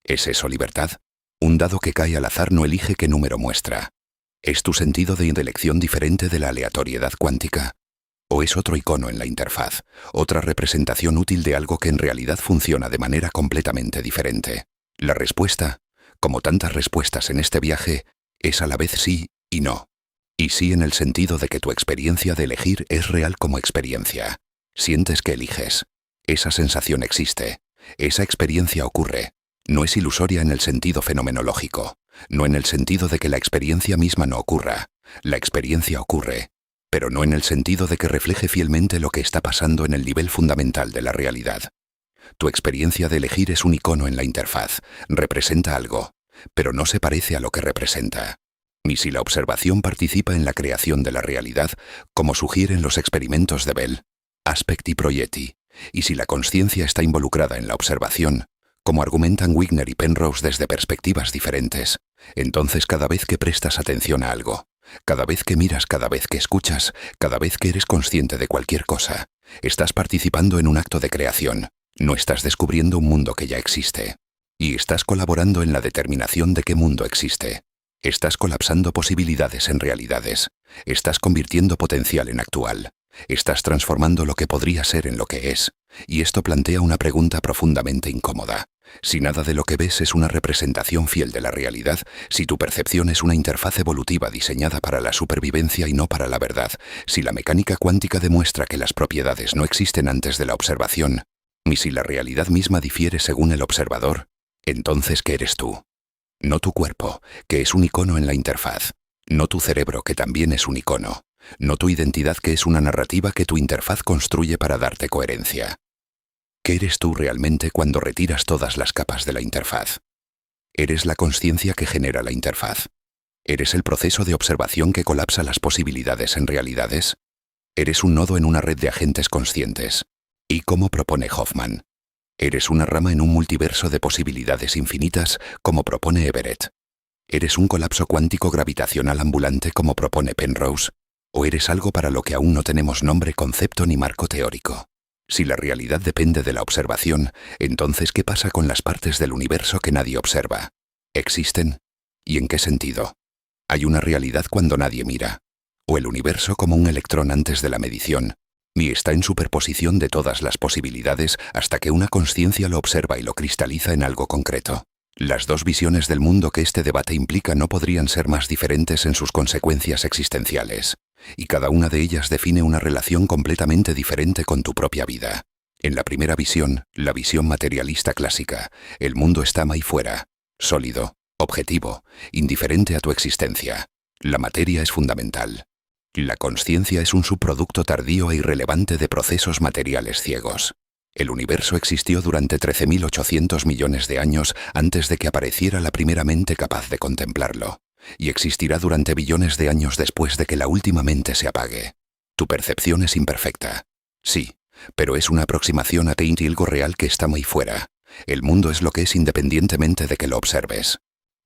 ¿Es eso libertad? Un dado que cae al azar no elige qué número muestra. ¿Es tu sentido de elección diferente de la aleatoriedad cuántica? ¿O es otro icono en la interfaz, otra representación útil de algo que en realidad funciona de manera completamente diferente? La respuesta, como tantas respuestas en este viaje, es a la vez sí y no. Y sí en el sentido de que tu experiencia de elegir es real como experiencia. Sientes que eliges. Esa sensación existe. Esa experiencia ocurre. No es ilusoria en el sentido fenomenológico, no en el sentido de que la experiencia misma no ocurra. La experiencia ocurre, pero no en el sentido de que refleje fielmente lo que está pasando en el nivel fundamental de la realidad. Tu experiencia de elegir es un icono en la interfaz, representa algo, pero no se parece a lo que representa. Ni si la observación participa en la creación de la realidad, como sugieren los experimentos de Bell, Aspect y Proietti, y si la consciencia está involucrada en la observación, como argumentan Wigner y Penrose desde perspectivas diferentes, entonces cada vez que prestas atención a algo, cada vez que miras, cada vez que escuchas, cada vez que eres consciente de cualquier cosa, estás participando en un acto de creación, no estás descubriendo un mundo que ya existe. Y estás colaborando en la determinación de qué mundo existe. Estás colapsando posibilidades en realidades. Estás convirtiendo potencial en actual. Estás transformando lo que podría ser en lo que es. Y esto plantea una pregunta profundamente incómoda. Si nada de lo que ves es una representación fiel de la realidad, si tu percepción es una interfaz evolutiva diseñada para la supervivencia y no para la verdad, si la mecánica cuántica demuestra que las propiedades no existen antes de la observación, y si la realidad misma difiere según el observador, entonces ¿qué eres tú? No tu cuerpo, que es un icono en la interfaz. No tu cerebro, que también es un icono. No tu identidad, que es una narrativa que tu interfaz construye para darte coherencia. ¿Qué eres tú realmente cuando retiras todas las capas de la interfaz? Eres la consciencia que genera la interfaz. ¿Eres el proceso de observación que colapsa las posibilidades en realidades? ¿Eres un nodo en una red de agentes conscientes? Y como propone Hoffman, ¿eres una rama en un multiverso de posibilidades infinitas, como propone Everett? ¿Eres un colapso cuántico gravitacional ambulante, como propone Penrose? ¿O eres algo para lo que aún no tenemos nombre, concepto ni marco teórico? Si la realidad depende de la observación, entonces ¿qué pasa con las partes del universo que nadie observa? ¿Existen? ¿Y en qué sentido? ¿Hay una realidad cuando nadie mira? ¿O el universo como un electrón antes de la medición? Ni está en superposición de todas las posibilidades hasta que una consciencia lo observa y lo cristaliza en algo concreto. Las dos visiones del mundo que este debate implica no podrían ser más diferentes en sus consecuencias existenciales, y cada una de ellas define una relación completamente diferente con tu propia vida. En la primera visión, la visión materialista clásica, el mundo está ahí fuera, sólido, objetivo, indiferente a tu existencia. La materia es fundamental. La consciencia es un subproducto tardío e irrelevante de procesos materiales ciegos. El universo existió durante 13.800 millones de años antes de que apareciera la primera mente capaz de contemplarlo, y existirá durante billones de años después de que la última mente se apague. Tu percepción es imperfecta. Sí, pero es una aproximación a algo real que está muy fuera. El mundo es lo que es independientemente de que lo observes.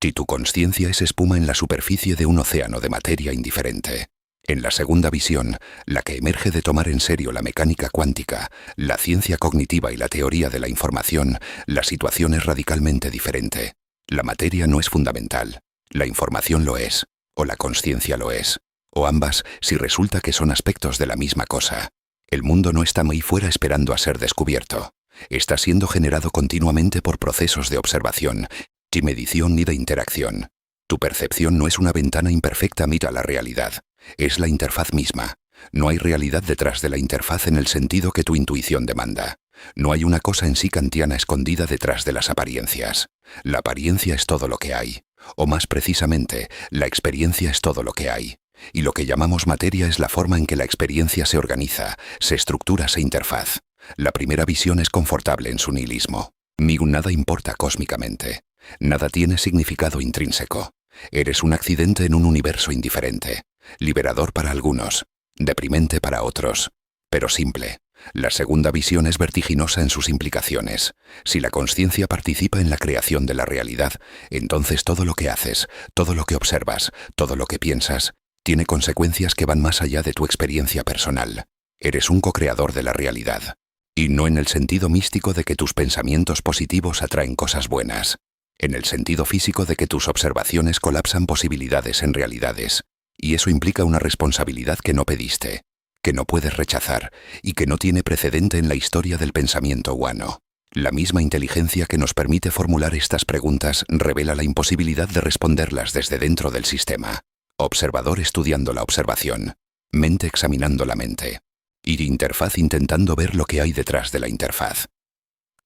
Si tu consciencia es espuma en la superficie de un océano de materia indiferente. En la segunda visión, la que emerge de tomar en serio la mecánica cuántica, la ciencia cognitiva y la teoría de la información, la situación es radicalmente diferente. La materia no es fundamental, la información lo es, o la consciencia lo es, o ambas si resulta que son aspectos de la misma cosa. El mundo no está muy fuera esperando a ser descubierto. Está siendo generado continuamente por procesos de observación, de medición y de interacción. Tu percepción no es una ventana imperfecta, mira la realidad. Es la interfaz misma. No hay realidad detrás de la interfaz en el sentido que tu intuición demanda. No hay una cosa en sí kantiana escondida detrás de las apariencias. La apariencia es todo lo que hay. O más precisamente, la experiencia es todo lo que hay. Y lo que llamamos materia es la forma en que la experiencia se organiza, se estructura, se interfaz. La primera visión es confortable en su nihilismo. Nada importa cósmicamente. Nada tiene significado intrínseco. Eres un accidente en un universo indiferente. Liberador para algunos, deprimente para otros, pero simple. La segunda visión es vertiginosa en sus implicaciones. Si la consciencia participa en la creación de la realidad, entonces todo lo que haces, todo lo que observas, todo lo que piensas, tiene consecuencias que van más allá de tu experiencia personal. Eres un co-creador de la realidad. Y no en el sentido místico de que tus pensamientos positivos atraen cosas buenas. En el sentido físico de que tus observaciones colapsan posibilidades en realidades. Y eso implica una responsabilidad que no pediste, que no puedes rechazar y que no tiene precedente en la historia del pensamiento humano. La misma inteligencia que nos permite formular estas preguntas revela la imposibilidad de responderlas desde dentro del sistema. Observador estudiando la observación. Mente examinando la mente. Y interfaz intentando ver lo que hay detrás de la interfaz.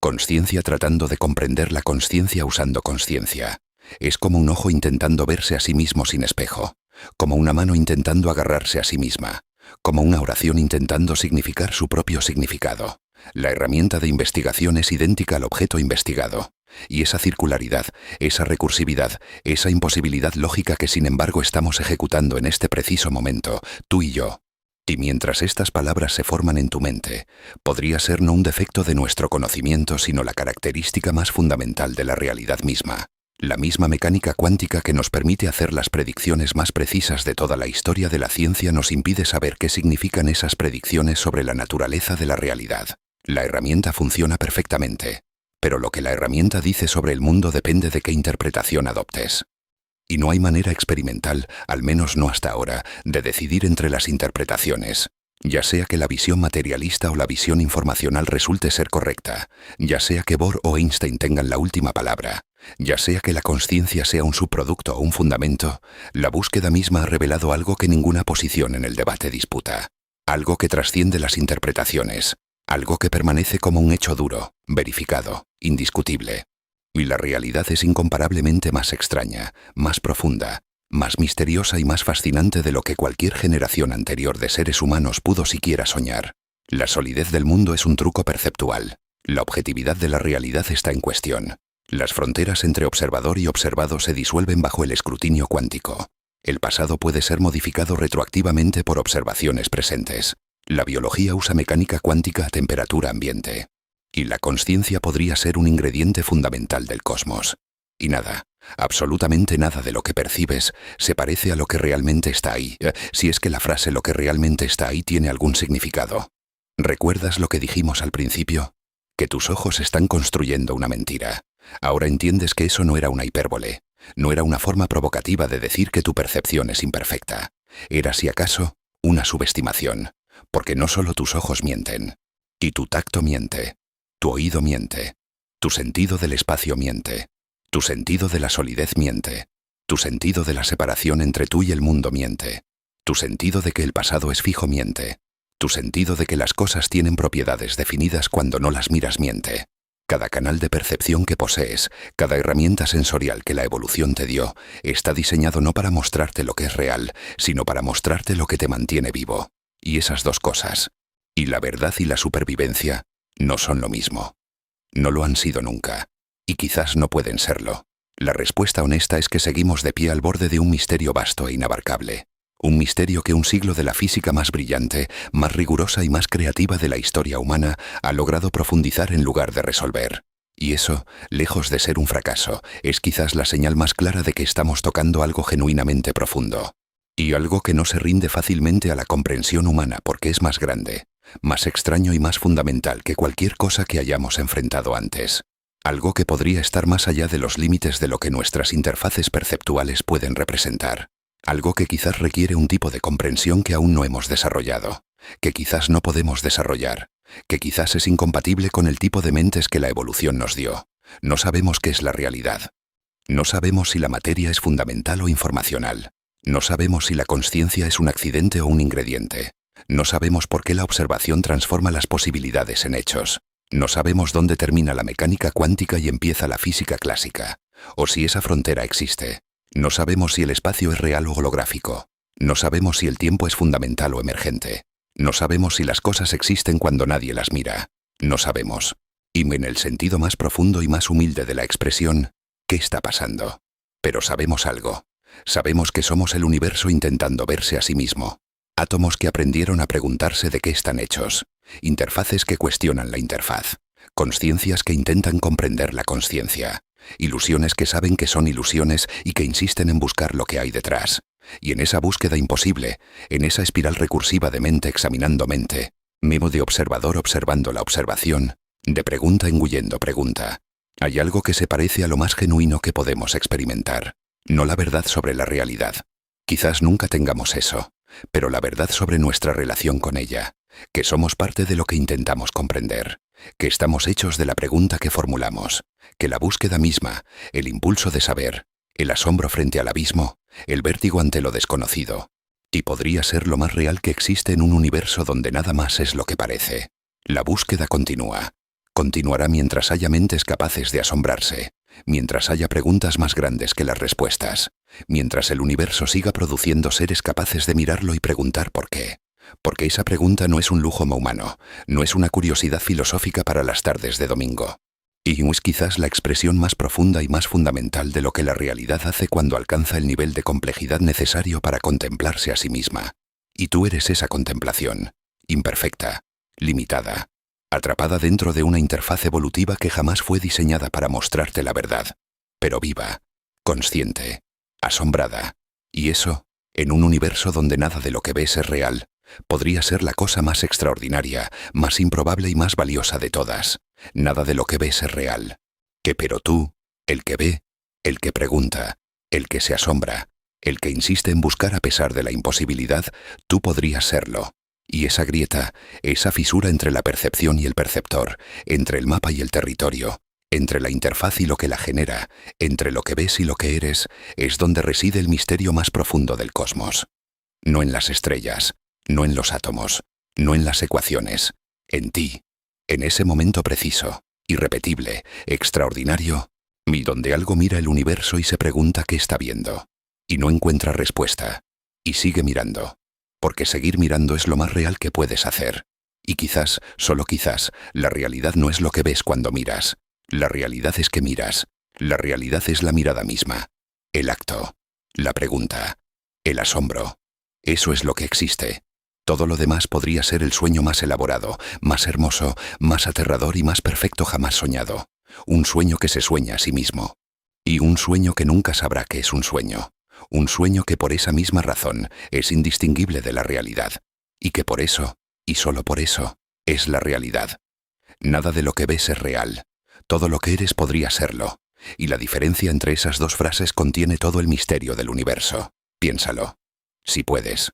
Consciencia tratando de comprender la consciencia usando consciencia. Es como un ojo intentando verse a sí mismo sin espejo. Como una mano intentando agarrarse a sí misma. Como una oración intentando significar su propio significado. La herramienta de investigación es idéntica al objeto investigado. Y esa circularidad, esa recursividad, esa imposibilidad lógica que sin embargo estamos ejecutando en este preciso momento, tú y yo. Y mientras estas palabras se forman en tu mente, podría ser no un defecto de nuestro conocimiento, sino la característica más fundamental de la realidad misma. La misma mecánica cuántica que nos permite hacer las predicciones más precisas de toda la historia de la ciencia nos impide saber qué significan esas predicciones sobre la naturaleza de la realidad. La herramienta funciona perfectamente, pero lo que la herramienta dice sobre el mundo depende de qué interpretación adoptes. Y no hay manera experimental, al menos no hasta ahora, de decidir entre las interpretaciones. Ya sea que la visión materialista o la visión informacional resulte ser correcta, ya sea que Bohr o Einstein tengan la última palabra, ya sea que la consciencia sea un subproducto o un fundamento, la búsqueda misma ha revelado algo que ninguna posición en el debate disputa. Algo que trasciende las interpretaciones, algo que permanece como un hecho duro, verificado, indiscutible. Y la realidad es incomparablemente más extraña, más profunda, más misteriosa y más fascinante de lo que cualquier generación anterior de seres humanos pudo siquiera soñar. La solidez del mundo es un truco perceptual. La objetividad de la realidad está en cuestión. Las fronteras entre observador y observado se disuelven bajo el escrutinio cuántico. El pasado puede ser modificado retroactivamente por observaciones presentes. La biología usa mecánica cuántica a temperatura ambiente. Y la consciencia podría ser un ingrediente fundamental del cosmos. Y nada, absolutamente nada de lo que percibes se parece a lo que realmente está ahí, si es que la frase "lo que realmente está ahí" tiene algún significado. ¿Recuerdas lo que dijimos al principio? Que tus ojos están construyendo una mentira. Ahora entiendes que eso no era una hipérbole, no era una forma provocativa de decir que tu percepción es imperfecta. Era, si acaso, una subestimación, porque no solo tus ojos mienten, y tu tacto miente. Tu oído miente, tu sentido del espacio miente, tu sentido de la solidez miente, tu sentido de la separación entre tú y el mundo miente, tu sentido de que el pasado es fijo miente, tu sentido de que las cosas tienen propiedades definidas cuando no las miras miente. Cada canal de percepción que posees, cada herramienta sensorial que la evolución te dio, está diseñado no para mostrarte lo que es real, sino para mostrarte lo que te mantiene vivo. Y esas dos cosas, y la verdad y la supervivencia, no son lo mismo. No lo han sido nunca. Y quizás no pueden serlo. La respuesta honesta es que seguimos de pie al borde de un misterio vasto e inabarcable. Un misterio que un siglo de la física más brillante, más rigurosa y más creativa de la historia humana ha logrado profundizar en lugar de resolver. Y eso, lejos de ser un fracaso, es quizás la señal más clara de que estamos tocando algo genuinamente profundo. Y algo que no se rinde fácilmente a la comprensión humana porque es más grande, más extraño y más fundamental que cualquier cosa que hayamos enfrentado antes. Algo que podría estar más allá de los límites de lo que nuestras interfaces perceptuales pueden representar. Algo que quizás requiere un tipo de comprensión que aún no hemos desarrollado, que quizás no podemos desarrollar, que quizás es incompatible con el tipo de mentes que la evolución nos dio. No sabemos qué es la realidad. No sabemos si la materia es fundamental o informacional. No sabemos si la consciencia es un accidente o un ingrediente. No sabemos por qué la observación transforma las posibilidades en hechos. No sabemos dónde termina la mecánica cuántica y empieza la física clásica, o si esa frontera existe. No sabemos si el espacio es real o holográfico. No sabemos si el tiempo es fundamental o emergente. No sabemos si las cosas existen cuando nadie las mira. No sabemos. Y en el sentido más profundo y más humilde de la expresión, ¿qué está pasando? Pero sabemos algo. Sabemos que somos el universo intentando verse a sí mismo. Átomos que aprendieron a preguntarse de qué están hechos. Interfaces que cuestionan la interfaz. Consciencias que intentan comprender la consciencia. Ilusiones que saben que son ilusiones y que insisten en buscar lo que hay detrás. Y en esa búsqueda imposible, en esa espiral recursiva de mente examinando mente, memo de observador observando la observación, de pregunta engullendo pregunta, hay algo que se parece a lo más genuino que podemos experimentar. No la verdad sobre la realidad. Quizás nunca tengamos eso, pero la verdad sobre nuestra relación con ella, que somos parte de lo que intentamos comprender, que estamos hechos de la pregunta que formulamos, que la búsqueda misma, el impulso de saber, el asombro frente al abismo, el vértigo ante lo desconocido, y podría ser lo más real que existe en un universo donde nada más es lo que parece. La búsqueda continúa. Continuará mientras haya mentes capaces de asombrarse, mientras haya preguntas más grandes que las respuestas, mientras el universo siga produciendo seres capaces de mirarlo y preguntar por qué. Porque esa pregunta no es un lujo humano, no es una curiosidad filosófica para las tardes de domingo. Y es quizás la expresión más profunda y más fundamental de lo que la realidad hace cuando alcanza el nivel de complejidad necesario para contemplarse a sí misma. Y tú eres esa contemplación, imperfecta, limitada, atrapada dentro de una interfaz evolutiva que jamás fue diseñada para mostrarte la verdad, pero viva, consciente, asombrada. Y eso, en un universo donde nada de lo que ves es real, podría ser la cosa más extraordinaria, más improbable y más valiosa de todas. Nada de lo que ves es real. Pero tú, el que ve, el que pregunta, el que se asombra, el que insiste en buscar a pesar de la imposibilidad, tú podrías serlo. Y esa grieta, esa fisura entre la percepción y el perceptor, entre el mapa y el territorio, entre la interfaz y lo que la genera, entre lo que ves y lo que eres, es donde reside el misterio más profundo del cosmos. No en las estrellas, no en los átomos, no en las ecuaciones, en ti, en ese momento preciso, irrepetible, extraordinario, y donde algo mira el universo y se pregunta qué está viendo, y no encuentra respuesta, y sigue mirando, porque seguir mirando es lo más real que puedes hacer. Y quizás, solo quizás, la realidad no es lo que ves cuando miras, la realidad es que miras, la realidad es la mirada misma, el acto, la pregunta, el asombro. Eso es lo que existe. Todo lo demás podría ser el sueño más elaborado, más hermoso, más aterrador y más perfecto jamás soñado. Un sueño que se sueña a sí mismo. Y un sueño que nunca sabrá que es un sueño. Un sueño que por esa misma razón es indistinguible de la realidad. Y que por eso, y solo por eso, es la realidad. Nada de lo que ves es real. Todo lo que eres podría serlo. Y la diferencia entre esas dos frases contiene todo el misterio del universo. Piénsalo. Si puedes.